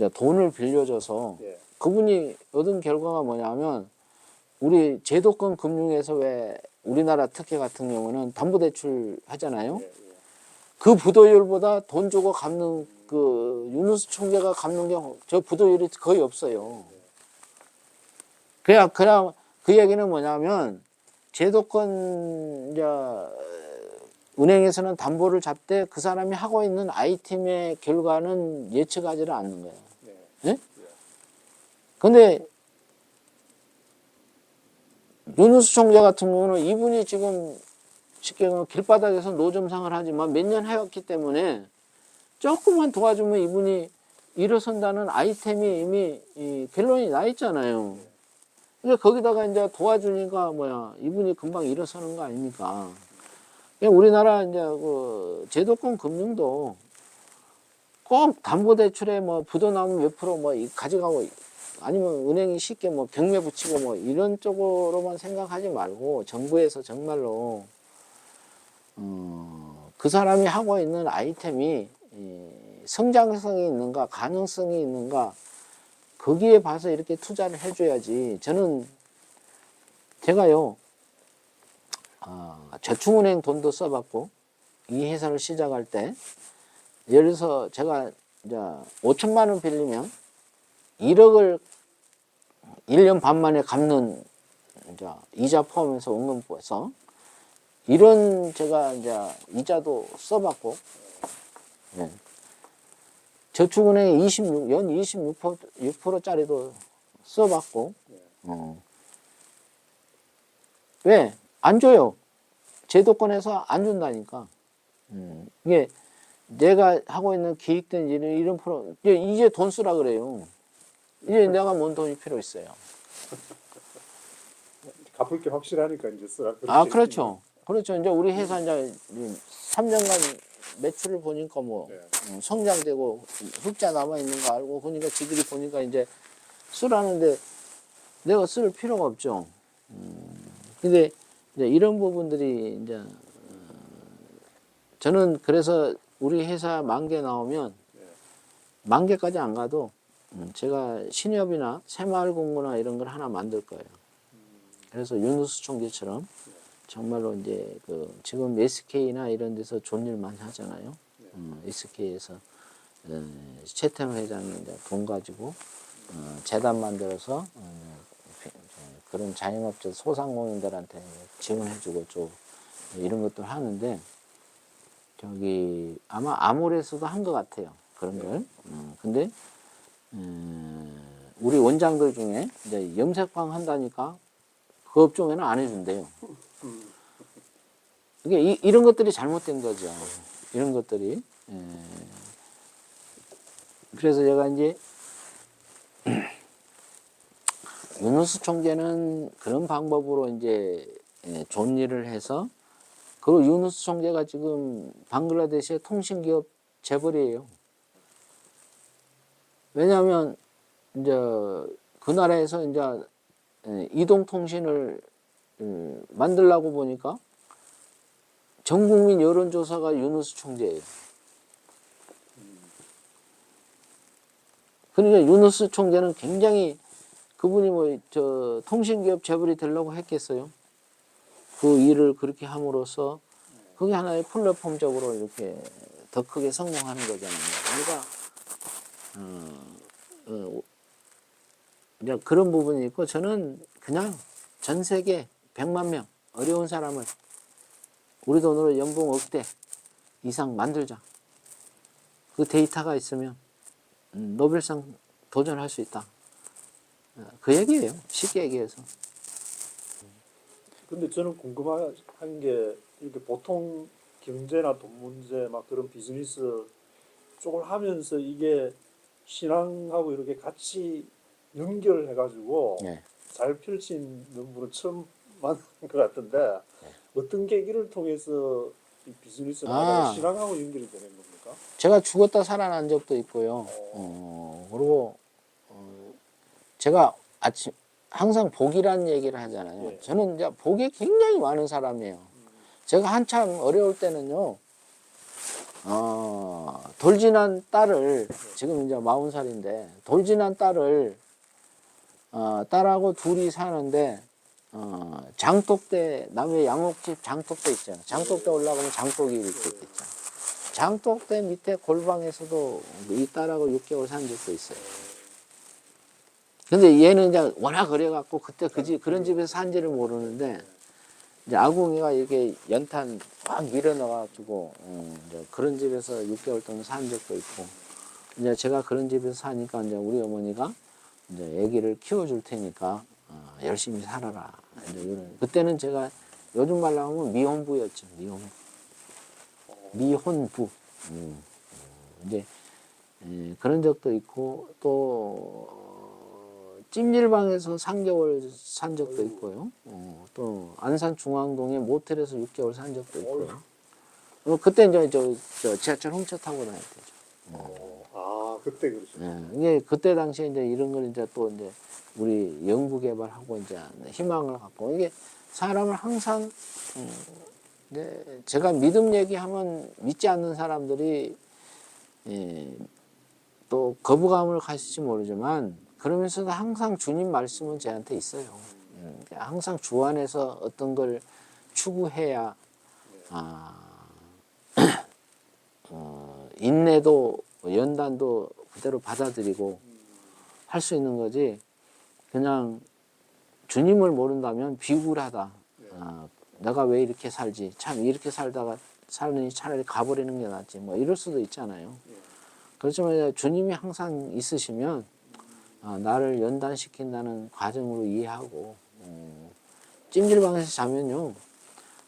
[SPEAKER 2] 돈을 빌려줘서 그분이 얻은 결과가 뭐냐면 우리 제도권 금융에서 왜 우리나라 특혜 같은 경우는 담보대출 하잖아요. 그 부도율보다 돈 주고 갚는 그 윤우수 총재가 갚는 게 저 부도율이 거의 없어요. 그냥 그 얘기는 뭐냐면 제도권 이제 은행에서는 담보를 잡되 그 사람이 하고 있는 아이템의 결과는 예측하지를 않는 거예요. 네? 근데 윤우수 총재 같은 경우는 이분이 지금 쉽게 말하면 길바닥에서 노점상을 하지만 몇 년 해왔기 때문에 조금만 도와주면 이분이 일어선다는 아이템이 이미 결론이 나 있잖아요. 근데 거기다가 이제 도와주니까 이분이 금방 일어서는 거 아닙니까? 우리나라 이제 그 제도권 금융도 꼭 담보대출에 부도 나면 몇 프로 가져가고 아니면 은행이 쉽게 경매 붙이고 이런 쪽으로만 생각하지 말고 정부에서 정말로 그 사람이 하고 있는 아이템이 성장성이 있는가 가능성이 있는가 거기에 봐서 이렇게 투자를 해줘야지. 제가요 저축은행 돈도 써봤고 이 회사를 시작할 때 예를 들어서 제가 이제 5천만 원 빌리면 1억을 1년 반 만에 갚는 이제 이자 포함해서 원금부에서 이런 제가 이제 이자도 써봤고 저축은행에 연 26%짜리도 써봤고 왜? 안 줘요. 제도권에서 안 준다니까. 이게 내가 하고 있는 기획된 이런 프로 이제 돈 쓰라 그래요. 이제 내가 뭔 돈이 필요 있어요.
[SPEAKER 1] 갚을 게 확실하니까 이제 쓰라.
[SPEAKER 2] 아, 그렇죠. 그렇죠. 이제 우리 회사 이제 3년간 매출을 보니까 뭐
[SPEAKER 1] 네.
[SPEAKER 2] 성장되고 흑자 남아 있는 거 알고 그러니까 지들이 보니까 이제 쓰라는데 내가 쓸 필요가 없죠. 근데 이제 이런 부분들이 이제 저는 그래서 우리 회사 10,000개 나오면
[SPEAKER 1] 네.
[SPEAKER 2] 10,000개까지 안 가도 제가 신협이나 새마을공고나 이런 걸 하나 만들 거예요. 그래서 윤우수 총재처럼 정말로 이제 그 지금 SK나 이런 데서 좋은 일 많이 하잖아요. SK에서 최태원 회장이 이제 돈 가지고 재단 만들어서 그런 자영업자 소상공인들한테 지원해주고 좀 이런 것들 하는데 저기 아마 아모레에서도 한 것 같아요. 그런 걸. 근데 우리 원장들 중에 이제 염색방 한다니까 그 업종에는 안 해준대요. 이게 이런 것들이 잘못된 거죠. 이런 것들이. 그래서 제가 이제 윤호수 총재는 그런 방법으로 이제 좋은 일을 해서 그리고 윤호수 총재가 지금 방글라데시의 통신기업 재벌이에요. 왜냐하면 이제 그 나라에서 이제 이동통신을 만들려고 보니까 전국민 여론조사가 윤호수 총재예요. 그러니까 윤호수 총재는 굉장히 그분이 뭐 저 통신기업 재벌이 되려고 했겠어요. 그 일을 그렇게 함으로써 그게 하나의 플랫폼적으로 이렇게 더 크게 성공하는 거잖아요. 그러니까 이제 그런 부분이 있고 저는 그냥 전 세계 100만 명 어려운 사람을 우리 돈으로 연봉 억대 이상 만들자. 그 데이터가 있으면 노벨상 도전할 수 있다. 그 얘기예요. 쉽게 얘기해서.
[SPEAKER 1] 근데 저는 궁금한 게 이렇게 보통 경제나 돈 문제 막 그런 비즈니스 쪽을 하면서 이게 신앙하고 이렇게 같이 연결해가지고
[SPEAKER 2] 네.
[SPEAKER 1] 잘 펼치는 분은 처음 만난 것 같은데 어떤 계기를 통해서 이 비즈니스를 하다가 신앙하고 연결이 되는 겁니까?
[SPEAKER 2] 제가 죽었다 살아난 적도 있고요. 그리고 제가 항상 복이라는 얘기를 하잖아요.
[SPEAKER 1] 예.
[SPEAKER 2] 저는 이제 복이 굉장히 많은 사람이에요. 제가 한참 어려울 때는요, 돌진한 딸을, 지금 이제 40살인데, 돌진한 딸을, 딸하고 둘이 사는데, 장독대, 남해 양옥집 장독대 있잖아요. 장독대 올라가면 장독이 이렇게 있잖아요. 장독대 밑에 골방에서도 이 딸하고 6개월 산 적도 있어요. 근데 얘는 이제 워낙 그래갖고 그때 그런 집에서 산지를 모르는데 이제 아궁이가 이렇게 연탄 막 밀어 넣어가지고 이제 그런 집에서 6개월 동안 산 적도 있고 이제 제가 그런 집에서 사니까 이제 우리 어머니가 이제 아기를 키워줄 테니까 열심히 살아라. 이제 이런 그때는 제가 요즘 말로 하면 미혼부였죠. 미혼부. 이제 그런 적도 있고 또 찜질방에서 3개월 산 적도 있고요. 또 안산 중앙동에 모텔에서 6개월 산 적도 있고요. 그때 이제 저 지하철 훔쳐 타고 다닐 때죠.
[SPEAKER 1] 아 그때 그러셨죠.
[SPEAKER 2] 이게 그때 당시에 이제 이런 걸 이제 또 이제 우리 연구 개발하고 이제 희망을 갖고 이게 사람을 항상 제가 믿음 얘기하면 믿지 않는 사람들이 또 거부감을 가질지 모르지만 그러면서도 항상 주님 말씀은 저한테 있어요. 항상 주 안에서 어떤 걸 추구해야 인내도 연단도 그대로 받아들이고 할 수 있는 거지. 그냥 주님을 모른다면 비굴하다. 내가 왜 이렇게 살지? 참 이렇게 살다가 살느니 차라리 가버리는 게 낫지. 뭐 이럴 수도 있잖아요. 그렇지만 주님이 항상 있으시면 나를 연단시킨다는 과정으로 이해하고 찜질방에서 자면요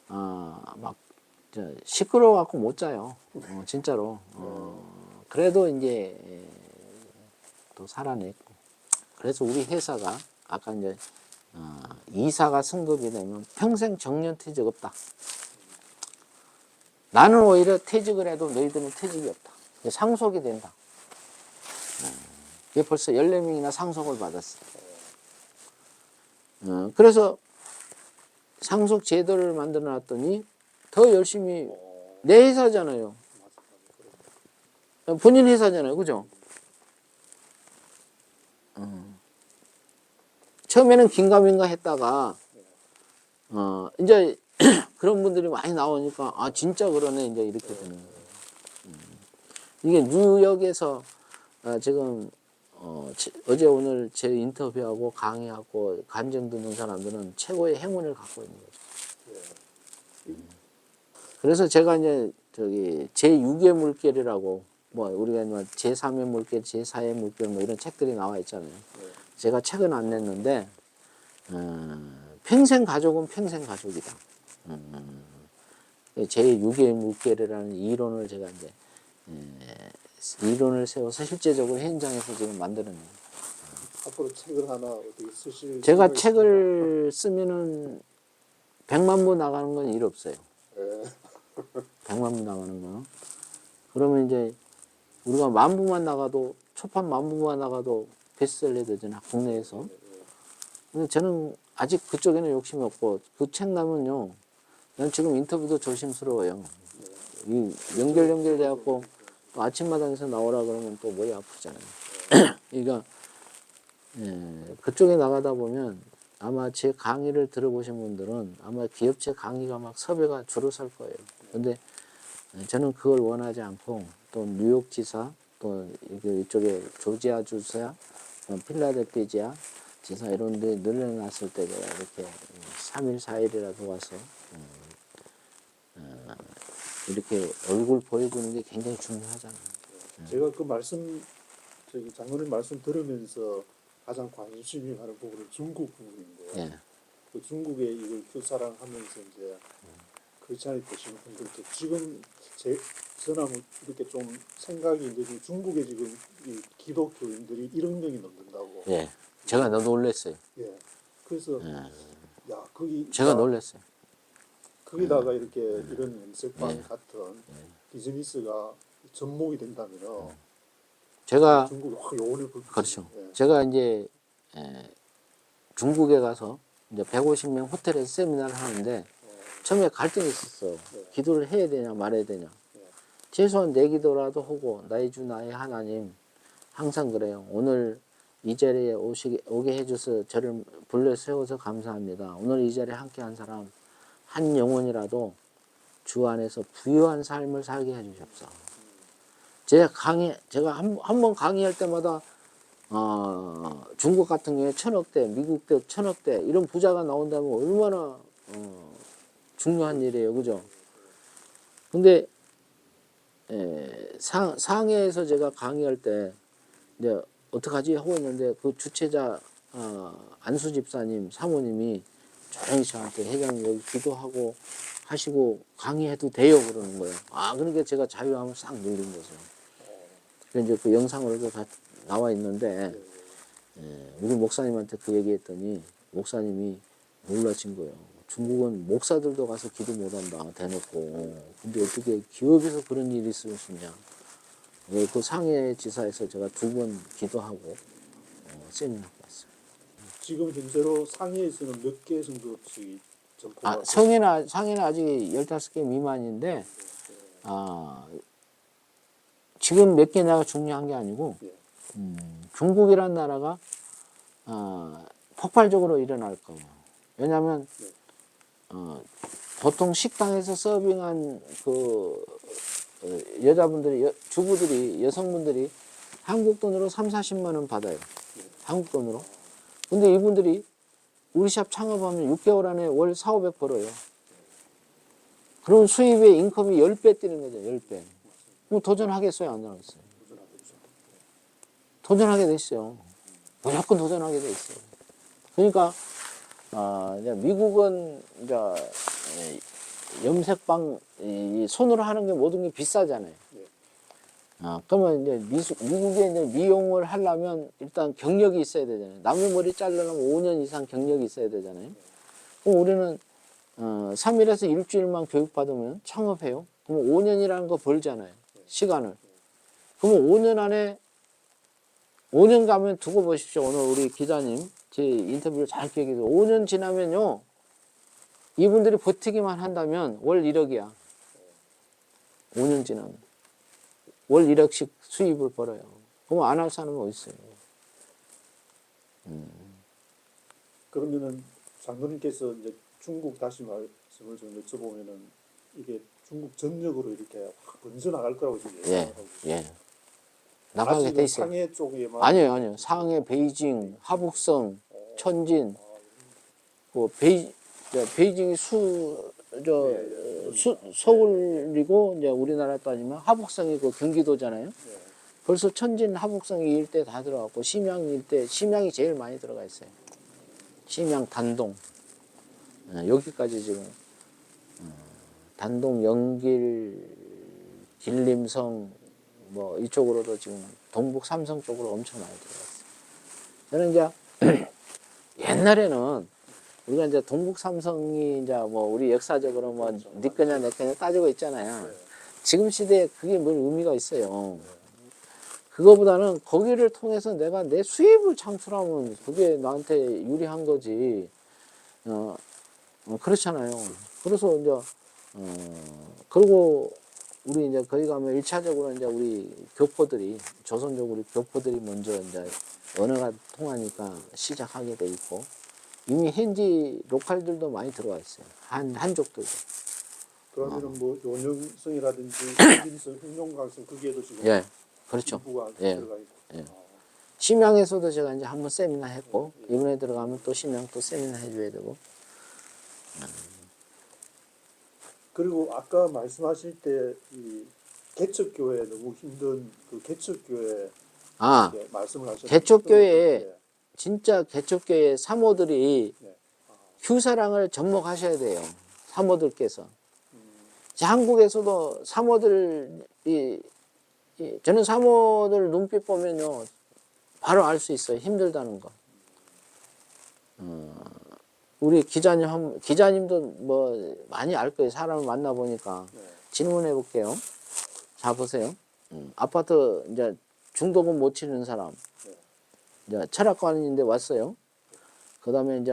[SPEAKER 2] 막 시끄러워 갖고 못 자요. 진짜로. 그래도 이제 또 살아냈고. 그래서 우리 회사가 아까 이제 이사가 승급이 되면 평생 정년퇴직 없다. 나는 오히려 퇴직을 해도 너희들은 퇴직이 없다. 상속이 된다. 이게 벌써 14명이나 상속을 받았어. 그래서 상속 제도를 만들어 놨더니 더 열심히 내 회사잖아요. 본인 회사잖아요. 그죠? 처음에는 긴가민가 했다가 이제 그런 분들이 많이 나오니까 아 진짜 그러네 이제 이렇게 되는 거예요. 이게 뉴욕에서 지금 어제 오늘 제 인터뷰하고 강의하고 간증 듣는 사람들은 최고의 행운을 갖고 있는 거죠. 그래서 제가 이제 저기 제6의 물결이라고 뭐 우리가 이제 제3의 물결, 제4의 물결 뭐 이런 책들이 나와 있잖아요. 제가 책은 안 냈는데 평생 가족은 평생 가족이다. 제6의 물결이라는 이론을 제가 이제 이론을 세워서 실제적으로 현장에서 지금 만드는 거예요.
[SPEAKER 1] 앞으로 책을 하나 어떻게 쓰실
[SPEAKER 2] 제가
[SPEAKER 1] 생각이
[SPEAKER 2] 책을 쓰면은 100만 부 나가는 건 일 없어요. 100만 부 나가는 거. 그러면 이제 우리가 10,000부만 나가도 초판 10,000부만 나가도 베스트셀러 되잖아 국내에서. 근데 저는 아직 그쪽에는 욕심이 없고 그 책 나면요. 난 지금 인터뷰도 조심스러워요. 이 연결돼 갖고 또 아침마당에서 나오라 그러면 또 머리 아프잖아요. 그러니까 그쪽에 나가다 보면 아마 제 강의를 들어보신 분들은 아마 기업체 강의가 막 섭외가 줄을 설 거예요. 근데 저는 그걸 원하지 않고 또 뉴욕 지사 또 이쪽에 조지아 주사 필라델피아 지사 이런 데 늘려놨을 때 내가 이렇게 3일 4일이라도 와서 이렇게 얼굴 보여주는 게 굉장히 중요하잖아요.
[SPEAKER 1] 제가 그 말씀 저기 장로님 말씀 들으면서 가장 관심이 가는 부분은 중국 부분인데
[SPEAKER 2] 예.
[SPEAKER 1] 그 중국에 이걸 교사랑하면서 이제 크리스찬이 되시는 분들도 지금 저는 이렇게 좀 생각이 이제 중국에 지금 이 기독교인들이 1억 명이 넘는다고.
[SPEAKER 2] 예. 제가 놀랬어요.
[SPEAKER 1] 예. 그래서 야 거기
[SPEAKER 2] 제가 놀랬어요.
[SPEAKER 1] 거기다가 이렇게 이런 연습방 같은 비즈니스가 접목이 된다면
[SPEAKER 2] 제가
[SPEAKER 1] 중국이 확 영혼을 불
[SPEAKER 2] 그렇죠.
[SPEAKER 1] 예.
[SPEAKER 2] 제가 이제 중국에 가서 이제 150명 호텔에서 세미나를 하는데 처음에 갈등이 있었어. 기도를 해야 되냐 말아야 되냐. 최소한 내 기도라도 하고 나의 주 나의 하나님 항상 그래요. 오늘 이 자리에 오게 해줘서 저를 불러 세워서 감사합니다. 오늘 이 자리에 함께한 사람 한 영혼이라도 주 안에서 부유한 삶을 살게 해주십사. 제가 한 번 강의할 때마다 중국 같은 경우에 1,000억대, 미국대 1,000억대 이런 부자가 나온다면 얼마나 중요한 일이에요, 그죠? 근데 상해에서 제가 강의할 때 이제 어떡하지 하고 있는데 그 주최자 안수 집사님 사모님이 조용히 저한테 회장님 여기 기도하고 하시고 강의해도 돼요 그러는 거예요. 그러니까 제가 자유함을 싹 누린 거죠. 이제 그 영상으로도 다 나와 있는데 우리 목사님한테 그 얘기했더니 목사님이 놀라신 거예요. 중국은 목사들도 가서 기도 못한다 대놓고. 근데 어떻게 기업에서 그런 일이 있을 수 있냐. 그 상해 지사에서 제가 2번 기도하고 세미나 봤어요.
[SPEAKER 1] 지금 현재로 상해에서는 몇 개 정도씩 점포가
[SPEAKER 2] 상해는 아직 15개 미만인데 지금 몇 개냐가 중요한 게 아니고 중국이란 나라가 폭발적으로 일어날 거예요. 왜냐하면 보통 식당에서 서빙한 그 여자분들이 주부들이 여성분들이 한국 돈으로 30-40만 원 받아요. 한국 돈으로. 근데 이분들이 우리 샵 창업하면 6개월 안에 월 400-500 벌어요. 그럼 수입의 인컴이 10배 뛰는 거죠. 10배. 그럼 도전하겠어요? 안 하겠어요? 도전하게 돼 있어요. 무조건 도전하게 돼 있어요. 그러니까 이제 미국은 이제 염색방 이 손으로 하는 게 모든 게 비싸잖아요.
[SPEAKER 1] 네.
[SPEAKER 2] 그러면 이제 미국에 이제 미용을 하려면 일단 경력이 있어야 되잖아요. 남의 머리 자르려면 5년 이상 경력이 있어야 되잖아요. 그럼 우리는 3일에서 일주일만 교육받으면 창업해요. 그럼 5년이라는 거 벌잖아요. 시간을. 그러면 5년 안에 5년 가면 두고 보십시오. 오늘 우리 기자님 제 인터뷰를 잘 기억해서 5년 지나면요. 이분들이 버티기만 한다면 월 1억이야. 5년 지나면. 월 1억씩 수입을 벌어요. 그럼 안 할 사람은 어디 있어요?
[SPEAKER 1] 그러면은 장로님께서 이제 중국 다시 말씀을 좀 여쭤보면은 이게 중국 전역으로 이렇게 확 번져 나갈 거라고 지금
[SPEAKER 2] 예,
[SPEAKER 1] 예상을 하고 있어요.
[SPEAKER 2] 예. 나가게 돼
[SPEAKER 1] 아직은
[SPEAKER 2] 있어요.
[SPEAKER 1] 상해 쪽에만
[SPEAKER 2] 아니요. 상해, 베이징, 하북성, 천진, 베이징이 서울이고, 이제 우리나라 따지면 하북성이 그 경기도잖아요.
[SPEAKER 1] 예.
[SPEAKER 2] 벌써 천진, 하북성 이 일대 다 들어갔고, 심양 일대, 심양이 제일 많이 들어가 있어요. 심양, 단동. 여기까지 지금, 단동, 영길, 길림성, 뭐, 이쪽으로도 지금 동북 삼성 쪽으로 엄청 많이 들어갔어요. 저는 이제, 옛날에는 우리가 이제 동북 삼성이 이제 뭐 우리 역사적으로 뭐 네 거냐 내 거냐 따지고 있잖아요. 지금 시대에 그게 뭘 의미가 있어요. 그거보다는 거기를 통해서 내가 내 수입을 창출하면 그게 나한테 유리한 거지. 그렇잖아요. 그래서 이제 그리고 우리 이제 거기 가면 1차적으로 이제 우리 교포들이 조선족 우리 교포들이 먼저 이제 언어가 통하니까 시작하게 돼 있고 이미 현지 로컬들도 많이 들어와 있어요. 한족들도.
[SPEAKER 1] 그러면은 뭐 요령성이라든지 신진성, 흑룡강성 거기에도 지금
[SPEAKER 2] 예, 그렇죠.
[SPEAKER 1] 일부가
[SPEAKER 2] 예,
[SPEAKER 1] 들어가 있고.
[SPEAKER 2] 예. 심양에서도 제가 이제 한번 세미나 했고 이번에 들어가면 또 심양 또 세미나 해줘야 되고.
[SPEAKER 1] 그리고 아까 말씀하실 때 이 개척교회 너무 힘든 그 개척교회 이렇게 말씀을 하셨는데
[SPEAKER 2] 개척교회에
[SPEAKER 1] 예.
[SPEAKER 2] 진짜 개척교회 사모들이
[SPEAKER 1] 네.
[SPEAKER 2] 휴사랑을 접목하셔야 돼요. 사모들께서. 한국에서도 사모들이 저는 사모들 눈빛 보면요 바로 알 수 있어요. 힘들다는 거. 우리 기자님도 뭐 많이 알 거예요. 사람을 만나 보니까.
[SPEAKER 1] 네.
[SPEAKER 2] 질문해 볼게요. 자 보세요. 아파트 이제 중도금 못 치는 사람.
[SPEAKER 1] 네.
[SPEAKER 2] 이제 철학관인데 왔어요. 그다음에 이제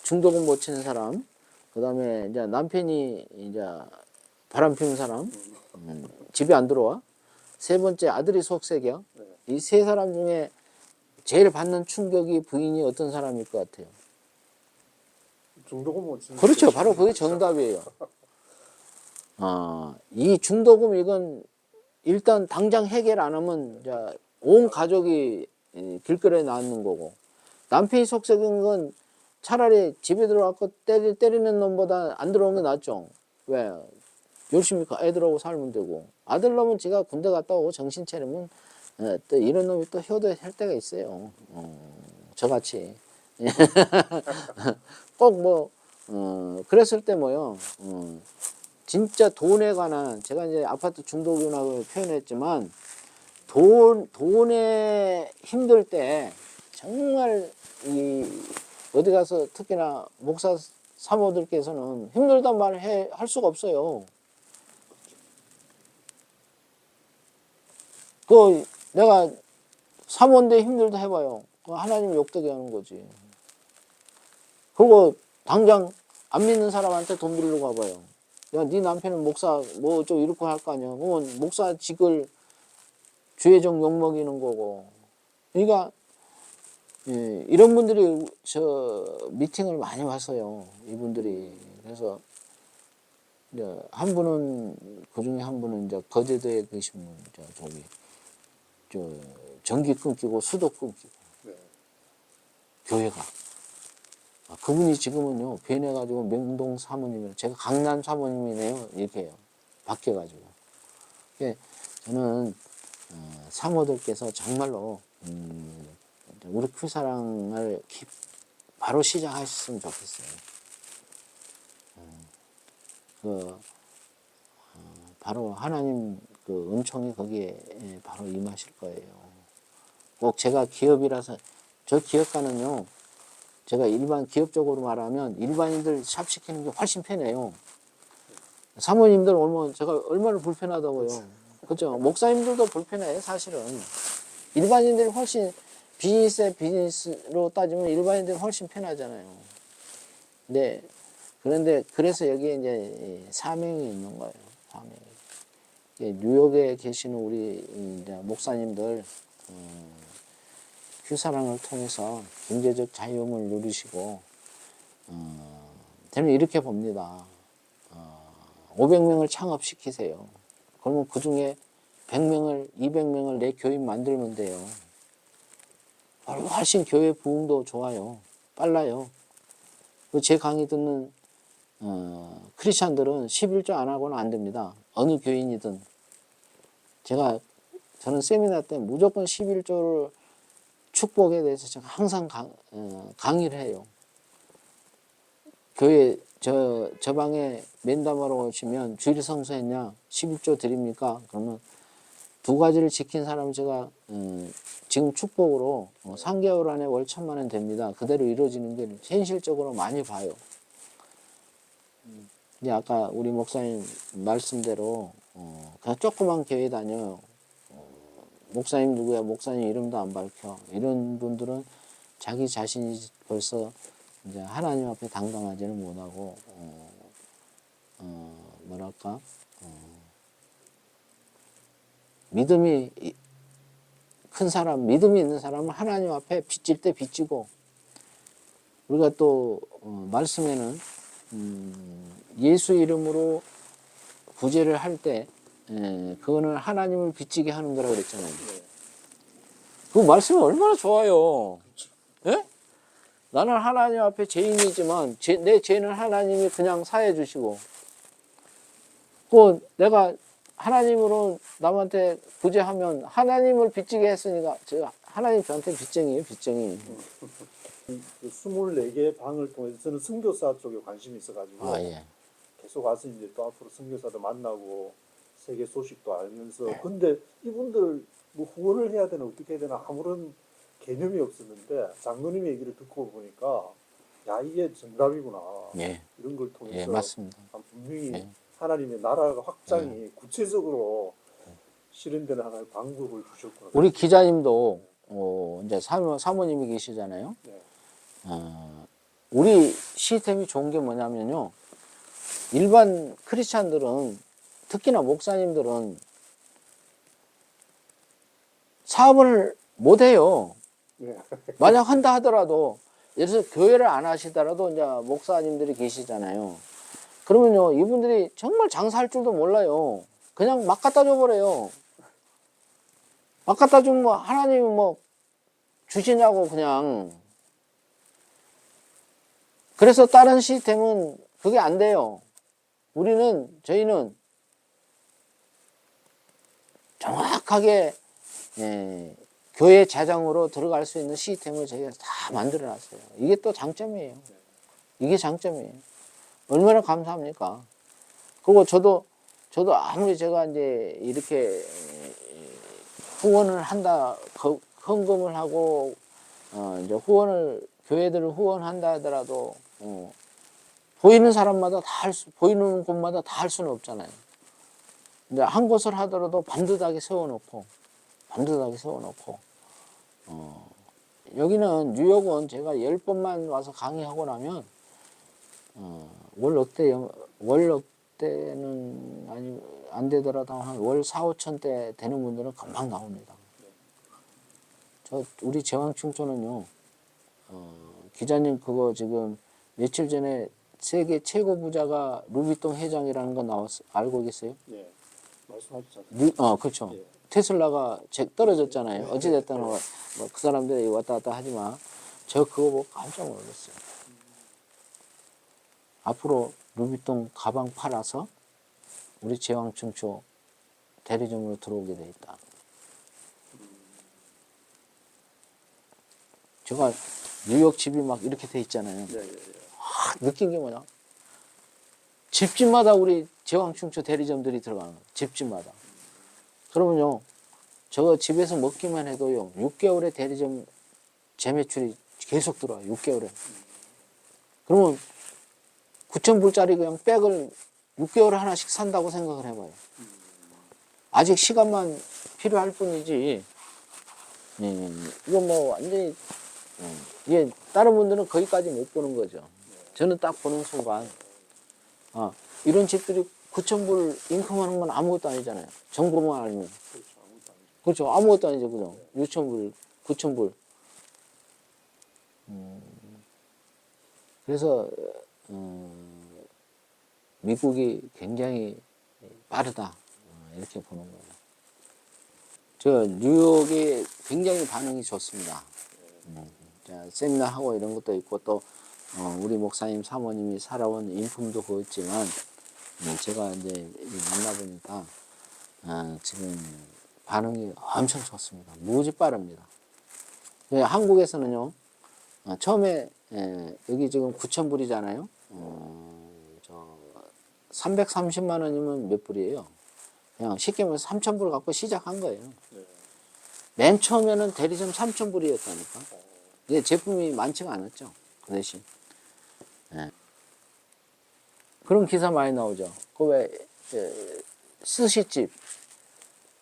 [SPEAKER 2] 중도금 못 치는 사람. 그다음에 이제 남편이 이제 바람 피우는 사람. 집에 안 들어와. 세 번째 아들이 속색이야.
[SPEAKER 1] 네.
[SPEAKER 2] 이 세 사람 중에 제일 받는 충격이 부인이 어떤 사람일 것 같아요?
[SPEAKER 1] 중도금 못 치는
[SPEAKER 2] 그렇죠. 바로 그게 정답이에요. 이 중도금 이건 일단 당장 해결 안 하면 이제 온 가족이 길거리에 나앉는 거고 남편이 속색인 건 차라리 집에 들어와서 때리는 놈보다 안 들어오는 게 낫죠. 왜? 열심히 애들하고 살면 되고 아들 놈은 지가 군대 갔다 오고 정신 차리면 또 이런 놈이 또 효도할 때가 있어요. 저같이 꼭 뭐 그랬을 때 뭐요. 진짜 돈에 관한 제가 이제 아파트 중도금이라고 표현했지만 돈에 힘들 때 정말 어디 가서 특히나 목사 사모들께서는 힘들단 말을 할 수가 없어요. 내가 사모인데 힘들다 해봐요. 하나님 욕되게 하는 거지. 그리고 당장 안 믿는 사람한테 돈 빌리고 가봐요. 야, 네 남편은 목사 뭐 좀 이렇게 할 거 아니야. 그러면 목사직을 주의적 욕먹이는 거고. 그러니까 이런 분들이 저 미팅을 많이 왔어요. 이분들이. 그래서 이제 한 분은 그 중에 한 분은 이제 거제도에 계신 분, 전기 끊기고 수도 끊기고
[SPEAKER 1] 네.
[SPEAKER 2] 교회가. 그분이 지금은요 변해가지고 명동 사모님이에요. 제가 강남 사모님이네요. 이렇게 해요. 바뀌어가지고. 저는 사모들께서 정말로 우리 풀사랑을 바로 시작하셨으면 좋겠어요. 바로 하나님 그 은총이 거기에 바로 임하실 거예요. 꼭 제가 기업이라서 저 기업가는요. 제가 일반 기업적으로 말하면 일반인들 샵시키는 게 훨씬 편해요. 사모님들 오면 제가 얼마나 불편하다고요. 그죠? 목사님들도 불편해요, 사실은. 일반인들이 훨씬 비즈니스의 비즈니스로 따지면 일반인들이 훨씬 편하잖아요. 네. 그런데 그래서 여기에 이제 사명이 있는 거예요. 사명이. 뉴욕에 계시는 우리 이제 목사님들 휴사랑을 통해서 경제적 자유를 누리시고 저는 이렇게 봅니다. 500명을 창업시키세요. 그러면 그 중에 100명을 200명을 내 교인 만들면 돼요. 훨씬 교회 부흥도 좋아요. 빨라요. 제 강의 듣는 크리스찬들은 11조 안 하고는 안 됩니다. 어느 교인이든. 저는 세미나 때 무조건 11조를 축복에 대해서 제가 항상 강의를 해요. 교회 저 방에 면담하러 오시면 주일 성수했냐? 11조 드립니까? 그러면 두 가지를 지킨 사람은 제가 지금 축복으로 3개월 안에 월 1,000만 원 됩니다. 그대로 이루어지는 게 현실적으로 많이 봐요. 근데 아까 우리 목사님 말씀대로 그냥 조그만 교회 다녀요. 목사님 누구야? 목사님 이름도 안 밝혀. 이런 분들은 자기 자신이 벌써 이제 하나님 앞에 당당하지는 못하고 뭐랄까 믿음이 큰 사람, 믿음이 있는 사람은 하나님 앞에 빚질 때 빚지고 우리가 또 말씀에는 예수 이름으로 구제를 할 때 그거는 하나님을 빚지게 하는 거라고 그랬잖아요. 그 말씀이 얼마나 좋아요. 예? 나는 하나님 앞에 죄인이지만 내 죄는 하나님이 그냥 사해 주시고 그 내가 하나님으로 남한테 구제하면 하나님을 빚지게 했으니까 하나님 저한테 빚쟁이에요. 빚쟁이.
[SPEAKER 1] 그 24개의 방을 통해서 저는 선교사 쪽에 관심이 있어가지고
[SPEAKER 2] 예.
[SPEAKER 1] 계속 와서 이제 또 앞으로 선교사도 만나고 세계 소식도 알면서 근데 이분들 뭐 후원을 해야 되나 어떻게 해야 되나 아무런 개념이 없었는데 장로님 얘기를 듣고 보니까 야 이게 정답이구나.
[SPEAKER 2] 예.
[SPEAKER 1] 이런 걸 통해서
[SPEAKER 2] 예, 맞습니다.
[SPEAKER 1] 분명히
[SPEAKER 2] 예.
[SPEAKER 1] 하나님의 나라가 확장이 구체적으로 실현되는 하나의 방법을 주셨구나.
[SPEAKER 2] 우리 기자님도 이제 사모님이 계시잖아요.
[SPEAKER 1] 네.
[SPEAKER 2] 우리 시스템이 좋은 게 뭐냐면요. 일반 크리스찬들은 특히나 목사님들은 사업을 못 해요.
[SPEAKER 1] 네.
[SPEAKER 2] 만약 한다 하더라도 예를 들어서 교회를 안 하시더라도 이제 목사님들이 계시잖아요. 그러면요 이분들이 정말 장사할 줄도 몰라요. 그냥 막 갖다 줘버려요. 막 갖다 주면 뭐 하나님이 뭐 주시냐고 그냥. 그래서 다른 시스템은 그게 안 돼요. 저희는 정확하게 교회 재정으로 들어갈 수 있는 시스템을 저희가 다 만들어 놨어요. 이게 또 장점이에요. 이게 장점이에요. 얼마나 감사합니까? 그리고 저도 아무리 제가 이제 이렇게 후원을 한다, 헌금을 하고, 이제 교회들을 후원한다 하더라도, 보이는 사람마다 보이는 곳마다 다 할 수는 없잖아요. 이제 한 곳을 하더라도 반듯하게 세워놓고, 여기는 뉴욕은 제가 10번만 와서 강의하고 나면, 월 억대는 안 되더라도 한 월 4, 5천대 되는 분들은 금방 나옵니다. 우리 제왕충초는요, 기자님 그거 지금 며칠 전에 세계 최고 부자가 루비통 회장이라는 거 알고 계세요?
[SPEAKER 1] 네. 말씀하셨잖아요.
[SPEAKER 2] 그렇죠.
[SPEAKER 1] 예.
[SPEAKER 2] 테슬라가 떨어졌잖아요. 어찌됐든 그 사람들이 왔다 갔다 하지만 저 그거 보고 깜짝 놀랐어요. 앞으로 루비통 가방 팔아서 우리 제왕충초 대리점으로 들어오게 돼 있다. 제가 뉴욕 집이 막 이렇게 돼 있잖아요.
[SPEAKER 1] 네.
[SPEAKER 2] 느낀 게 뭐냐? 집집마다 우리 제왕충초 대리점들이 들어가는 거예요. 집집마다. 그러면요, 저 집에서 먹기만 해도요, 6개월에 대리점 재매출이 계속 들어와요. 6개월에. 그러면 9,000불짜리 그냥 백을 6개월에 하나씩 산다고 생각을 해봐요. 아직 시간만 필요할 뿐이지. 이건 뭐 완전히 이게 다른 분들은 거기까지 못 보는 거죠. 저는 딱 보는 순간 이런 집들이 9,000불 인컴하는 건 아무것도 아니잖아요. 정보만 알면. 그렇죠. 아무것도 아니죠. 그죠. 6,000불, 9,000불. 그래서 미국이 굉장히 빠르다. 이렇게 보는 거예요. 저 뉴욕이 굉장히 반응이 좋습니다. 자, 세미나 하고 이런 것도 있고 또 우리 목사님 사모님이 살아온 인품도 그렇지만 제가 이제 만나보니까 지금 반응이 엄청 좋습니다. 무지 빠릅니다. 한국에서는요, 처음에 여기 지금 9,000불이잖아요. 330만 원이면 몇 불이에요? 그냥 쉽게 말해서 3,000불 갖고 시작한 거예요. 맨 처음에는 대리점 3,000불이었다니까. 이게 제품이 많지가 않았죠. 그 대신. 그런 기사 많이 나오죠. 그 왜 스시집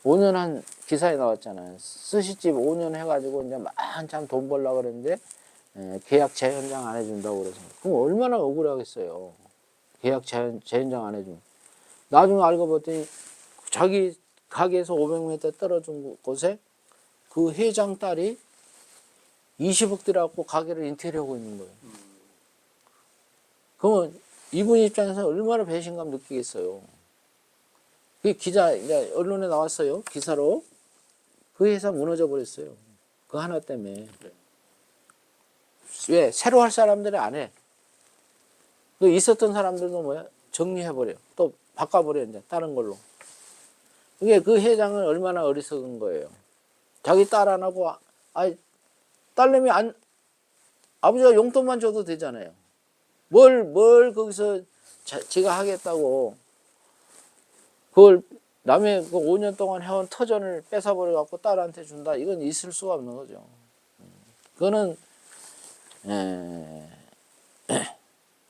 [SPEAKER 2] 5년 한 기사에 나왔잖아요. 스시집 5년 해가지고 이제 한참 돈 벌려고 그랬는데 계약 재연장 안 해준다고 그래서. 그럼 얼마나 억울하겠어요. 계약 재연장 안 해주면. 나중에 알고 봤더니 자기 가게에서 500m 떨어진 곳에 그 회장 딸이 20억 들여갖고 가게를 인테리어하고 있는 거예요. 그러면 이분 입장에서 얼마나 배신감 느끼겠어요. 그 기자, 이제 언론에 나왔어요. 기사로. 그 회사 무너져 버렸어요. 그 하나 때문에. 왜? 새로 할 사람들이 안 해. 그 있었던 사람들도 뭐야? 정리해버려. 또 바꿔버려, 이제. 다른 걸로. 이게 그 회장은 얼마나 어리석은 거예요. 자기 딸 안 하고, 딸내미 아버지가 용돈만 줘도 되잖아요. 뭘 거기서 지가 하겠다고. 그걸 남의 그 5년 동안 해온 터전을 뺏어버려갖고 딸한테 준다. 이건 있을 수가 없는 거죠. 그거는,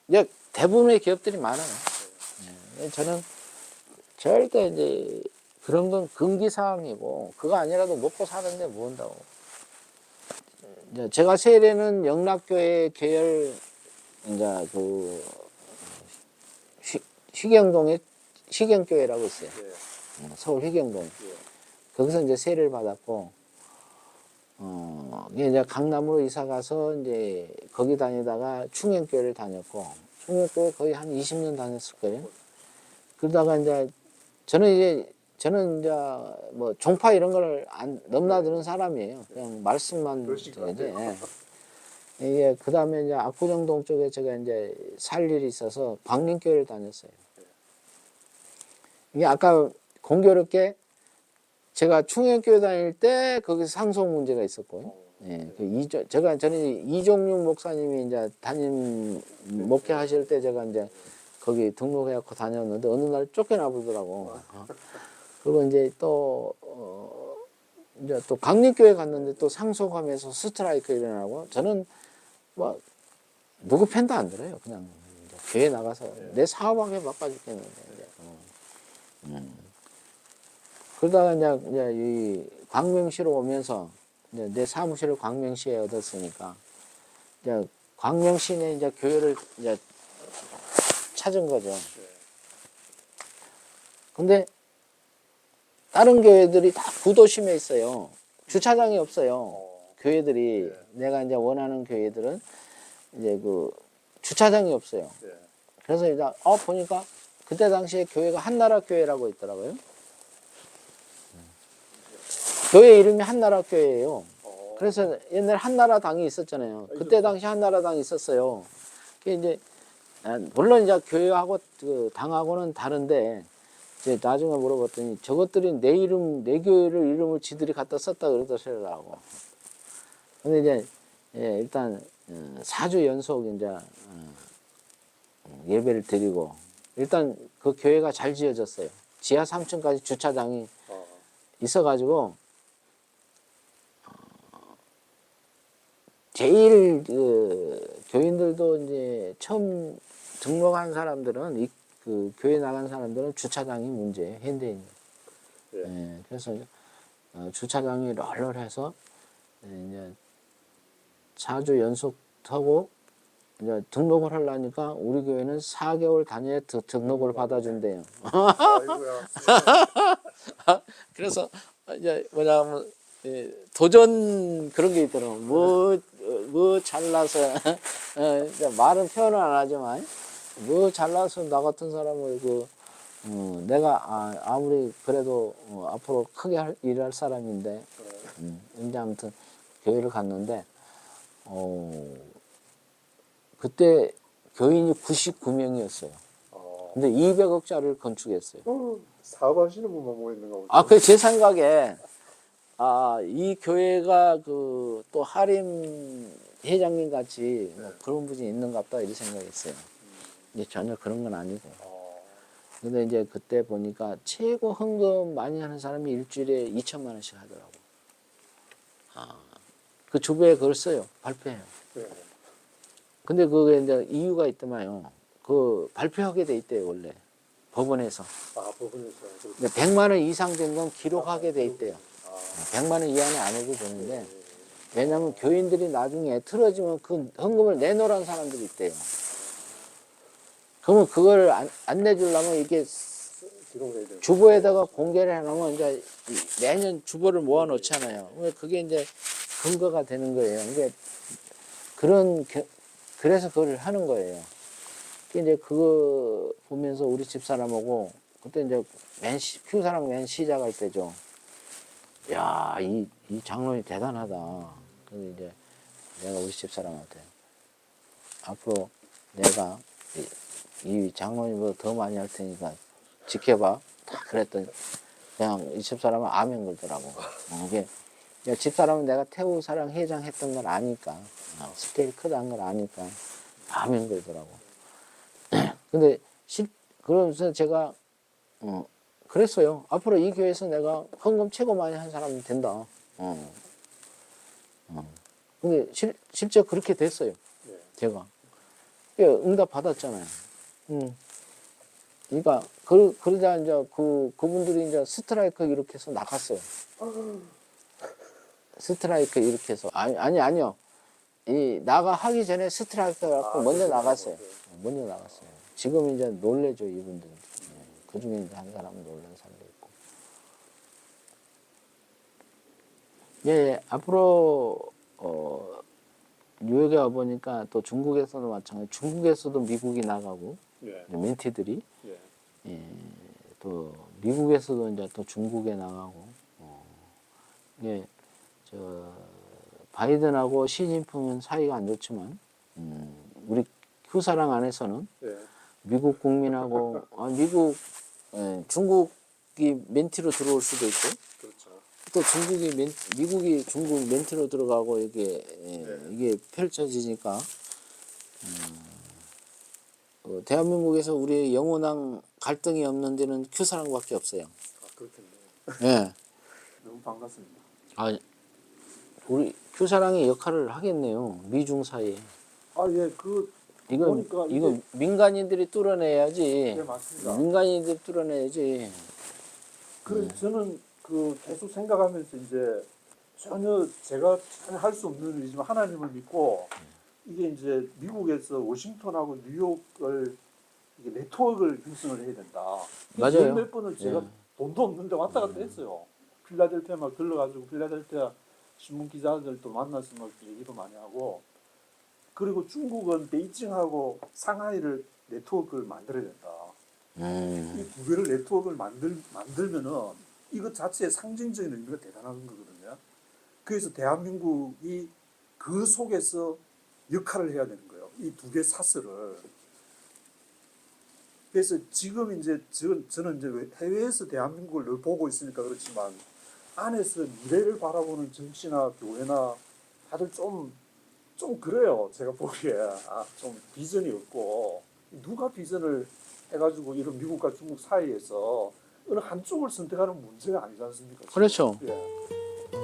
[SPEAKER 2] 이제 대부분의 기업들이 많아요. 저는 절대 이제 그런 건 금기사항이고, 그거 아니라도 먹고 사는데 뭐 한다고. 제가 세례는 영락교회 계열, 이제 그, 희경동에 희경교회라고 있어요. 서울 희경동. 거기서 이제 세례를 받았고, 이제 강남으로 이사 가서 이제 거기 다니다가 충행교회를 다녔고, 충행교회 거의 한 20년 다녔을 거예요. 그러다가 이제 저는 이제 뭐 종파 이런 걸 안 넘나드는 사람이에요. 그냥 말씀만 드리지. 이게 그 다음에 이제 압구정동 쪽에 제가 이제 살 일이 있어서 광림교회를 다녔어요. 이게 아까 공교롭게 제가 충행교회 다닐 때 거기서 상속 문제가 있었고요. 저는 이종윤 목사님이 이제 담임 목회하실 때 제가 이제 거기 등록해갖고 다녔는데 어느 날 쫓겨나 보더라고. 그리고 이제 이제 또 강림교회 갔는데 또 상속하면서 스트라이크 일어나고 저는 뭐 누구 편도 안 들어요. 그냥 이제 교회 나가서 내 사업하게 바빠 죽겠는데. 그러다가 이제 이 광명시로 오면서 이제 내 사무실을 광명시에 얻었으니까 이제 광명시내 이제 교회를 이제 찾은 거죠. 근데 다른 교회들이 다 구도심에 있어요. 주차장이 없어요. 교회들이 내가 이제 원하는 교회들은 이제 그 주차장이 없어요. 그래서 이제 보니까 그때 당시에 교회가 한나라 교회라고 있더라고요. 교회 이름이 한나라 교회예요. 그래서 옛날 한나라 당이 있었잖아요. 그때 당시 한나라 당이 있었어요. 그게 이제 물론 이제 교회하고 그 당하고는 다른데 이제 나중에 물어봤더니 저것들이 내 교회를 이름을 지들이 갖다 썼다 그러더라고. 근데 이제 일단 4주 연속 이제 예배를 드리고 일단 그 교회가 잘 지어졌어요. 지하 3층까지 주차장이
[SPEAKER 1] 어,
[SPEAKER 2] 있어가지고 제일 그 교인들도 이제 처음 등록한 사람들은 그 교회 나간 사람들은 주차장이 문제예요. 현대인.
[SPEAKER 1] 예.
[SPEAKER 2] 예, 그래서 주차장이 널널해서 이제 4주 연속 타고 이제 등록을 하려니까 우리 교회는 4개월 단위에 등록을 받아준대요.
[SPEAKER 1] 아이고야.
[SPEAKER 2] 그래서 이제 뭐냐면 도전 그런 게 있더라고. 뭐 잘나서 이제 말은 표현을 안 하지만 뭐 잘나서 나 같은 사람을 내가 아무리 그래도 앞으로 크게 일할 사람인데 이제 아무튼 교회를 갔는데 그때 교인이 99명이었어요. 근데 200억짜리를 건축했어요.
[SPEAKER 1] 사업하시는 분만 모이는 거.
[SPEAKER 2] 그 제 생각에 이 교회가 또 하림 회장님 같이 뭐 그런 분이 있는갑다 이런 생각했어요. 이제 전혀 그런 건 아니고. 근데 이제 그때 보니까 최고 헌금 많이 하는 사람이 일주일에 2천만 원씩 하더라고. 그 주부에 그걸 써요. 발표해요.
[SPEAKER 1] 네.
[SPEAKER 2] 근데 그게 이제 이유가 있더만요. 그 발표하게 돼 있대요, 원래. 법원에서.
[SPEAKER 1] 법원에서.
[SPEAKER 2] 근데 100만 원 이상 된 건 기록하게 돼 있대요. 100만 원 이하는 안 해도 되는데, 왜냐면 교인들이 나중에 틀어지면 그 헌금을 내놓으라는 사람들이 있대요. 그러면 그걸 안 내주려면 이게 주보에다가 공개를 해놓으면 이제 매년 주보를 모아 놓잖아요. 그게 이제 근거가 되는 거예요. 그래서 그걸 하는 거예요. 이제 그거 보면서 우리 집사람하고 그때 이제 큐사랑 맨 시작할 때죠. 야, 이 장로님 대단하다. 그래서 이제 내가 우리 집사람한테 앞으로 내가 이 장로님보다 더 많이 할 테니까 지켜봐. 다 그랬더니 그냥 이 집사람은 아멘 걸더라고. 이게 집사람은 내가 태우사랑 회장 했던 걸 아니까 스케일 크다는 걸 아니까 아멘 걸더라고. 근데 그러면서 제가 그랬어요. 앞으로 이 교회에서 내가 헌금 최고 많이 한 사람이 된다. 근데 실제 그렇게 됐어요. 제가 응답 받았잖아요. 그러니까 그러자 이제 그분들이 이제 스트라이크 이렇게 해서 나갔어요. 스트라이크 이렇게 해서 아니요. 나가 하기 전에 스트라이크 갖고 먼저 나갔어요. 먼저 나갔어요. 지금 이제 놀래죠 이분들. 그 중에 이제 한 사람은 놀란 사람도 있고. 예, 앞으로 뉴욕에 와 보니까 또 중국에서도 마찬가지. 중국에서도 미국이 나가고 멘티들이 또 미국에서도 이제 또 중국에 나가고. 바이든하고 시진핑은 사이가 안 좋지만 우리 휴사랑 안에서는 미국 국민하고 중국이 멘티로 들어올 수도 있고
[SPEAKER 1] 그렇죠.
[SPEAKER 2] 또 미국이 중국 멘티로 들어가고 이게 펼쳐지니까 대한민국에서 우리 영원한 갈등이 없는 데는 휴사랑밖에 없어요.
[SPEAKER 1] 그렇겠네요. 너무 반갑습니다.
[SPEAKER 2] 우리 휴사랑이 역할을 하겠네요. 미중 사이에. 이건 민간인들이 뚫어내야지.
[SPEAKER 1] 네, 맞습니다.
[SPEAKER 2] 민간인들이 뚫어내야지.
[SPEAKER 1] 그래서 저는 계속 생각하면서 이제 전혀 제가 할 수 없는 일이지만 하나님을 믿고 이게 이제 미국에서 워싱턴하고 뉴욕을 이게 네트워크를 형성을 해야 된다.
[SPEAKER 2] 맞아요.
[SPEAKER 1] 몇 번을 제가 돈도 없는데 왔다 갔다 했어요. 필라델피아 막 들러가지고 필라델피아 신문 기자들도 만나서 막 얘기도 많이 하고 그리고 중국은 베이징하고 상하이를 네트워크를 만들어야 된다. 이 두 개를 네트워크를 만들면은 이것 자체의 상징적인 의미가 대단한 거거든요. 그래서 대한민국이 그 속에서 역할을 해야 되는 거예요. 이 두 개 사슬을. 그래서 지금 이제 저는 이제 해외에서 대한민국을 늘 보고 있으니까 그렇지만 안에서 미래를 바라보는 정치나 교회나 다들 좀 그래요. 제가 보기에 좀 비전이 없고 누가 비전을 해가지고 이런 미국과 중국 사이에서 어느 한쪽을 선택하는 문제가 아니지 않습니까?
[SPEAKER 2] 그렇죠.
[SPEAKER 1] 예.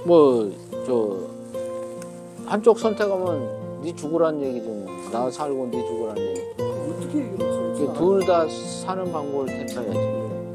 [SPEAKER 2] 뭐 저 한쪽 선택하면 네 죽으란 얘기지 뭐. 나 살고 네 죽으란 얘기.
[SPEAKER 1] 어떻게 이런
[SPEAKER 2] 둘 다 사는 방법을 택해야지.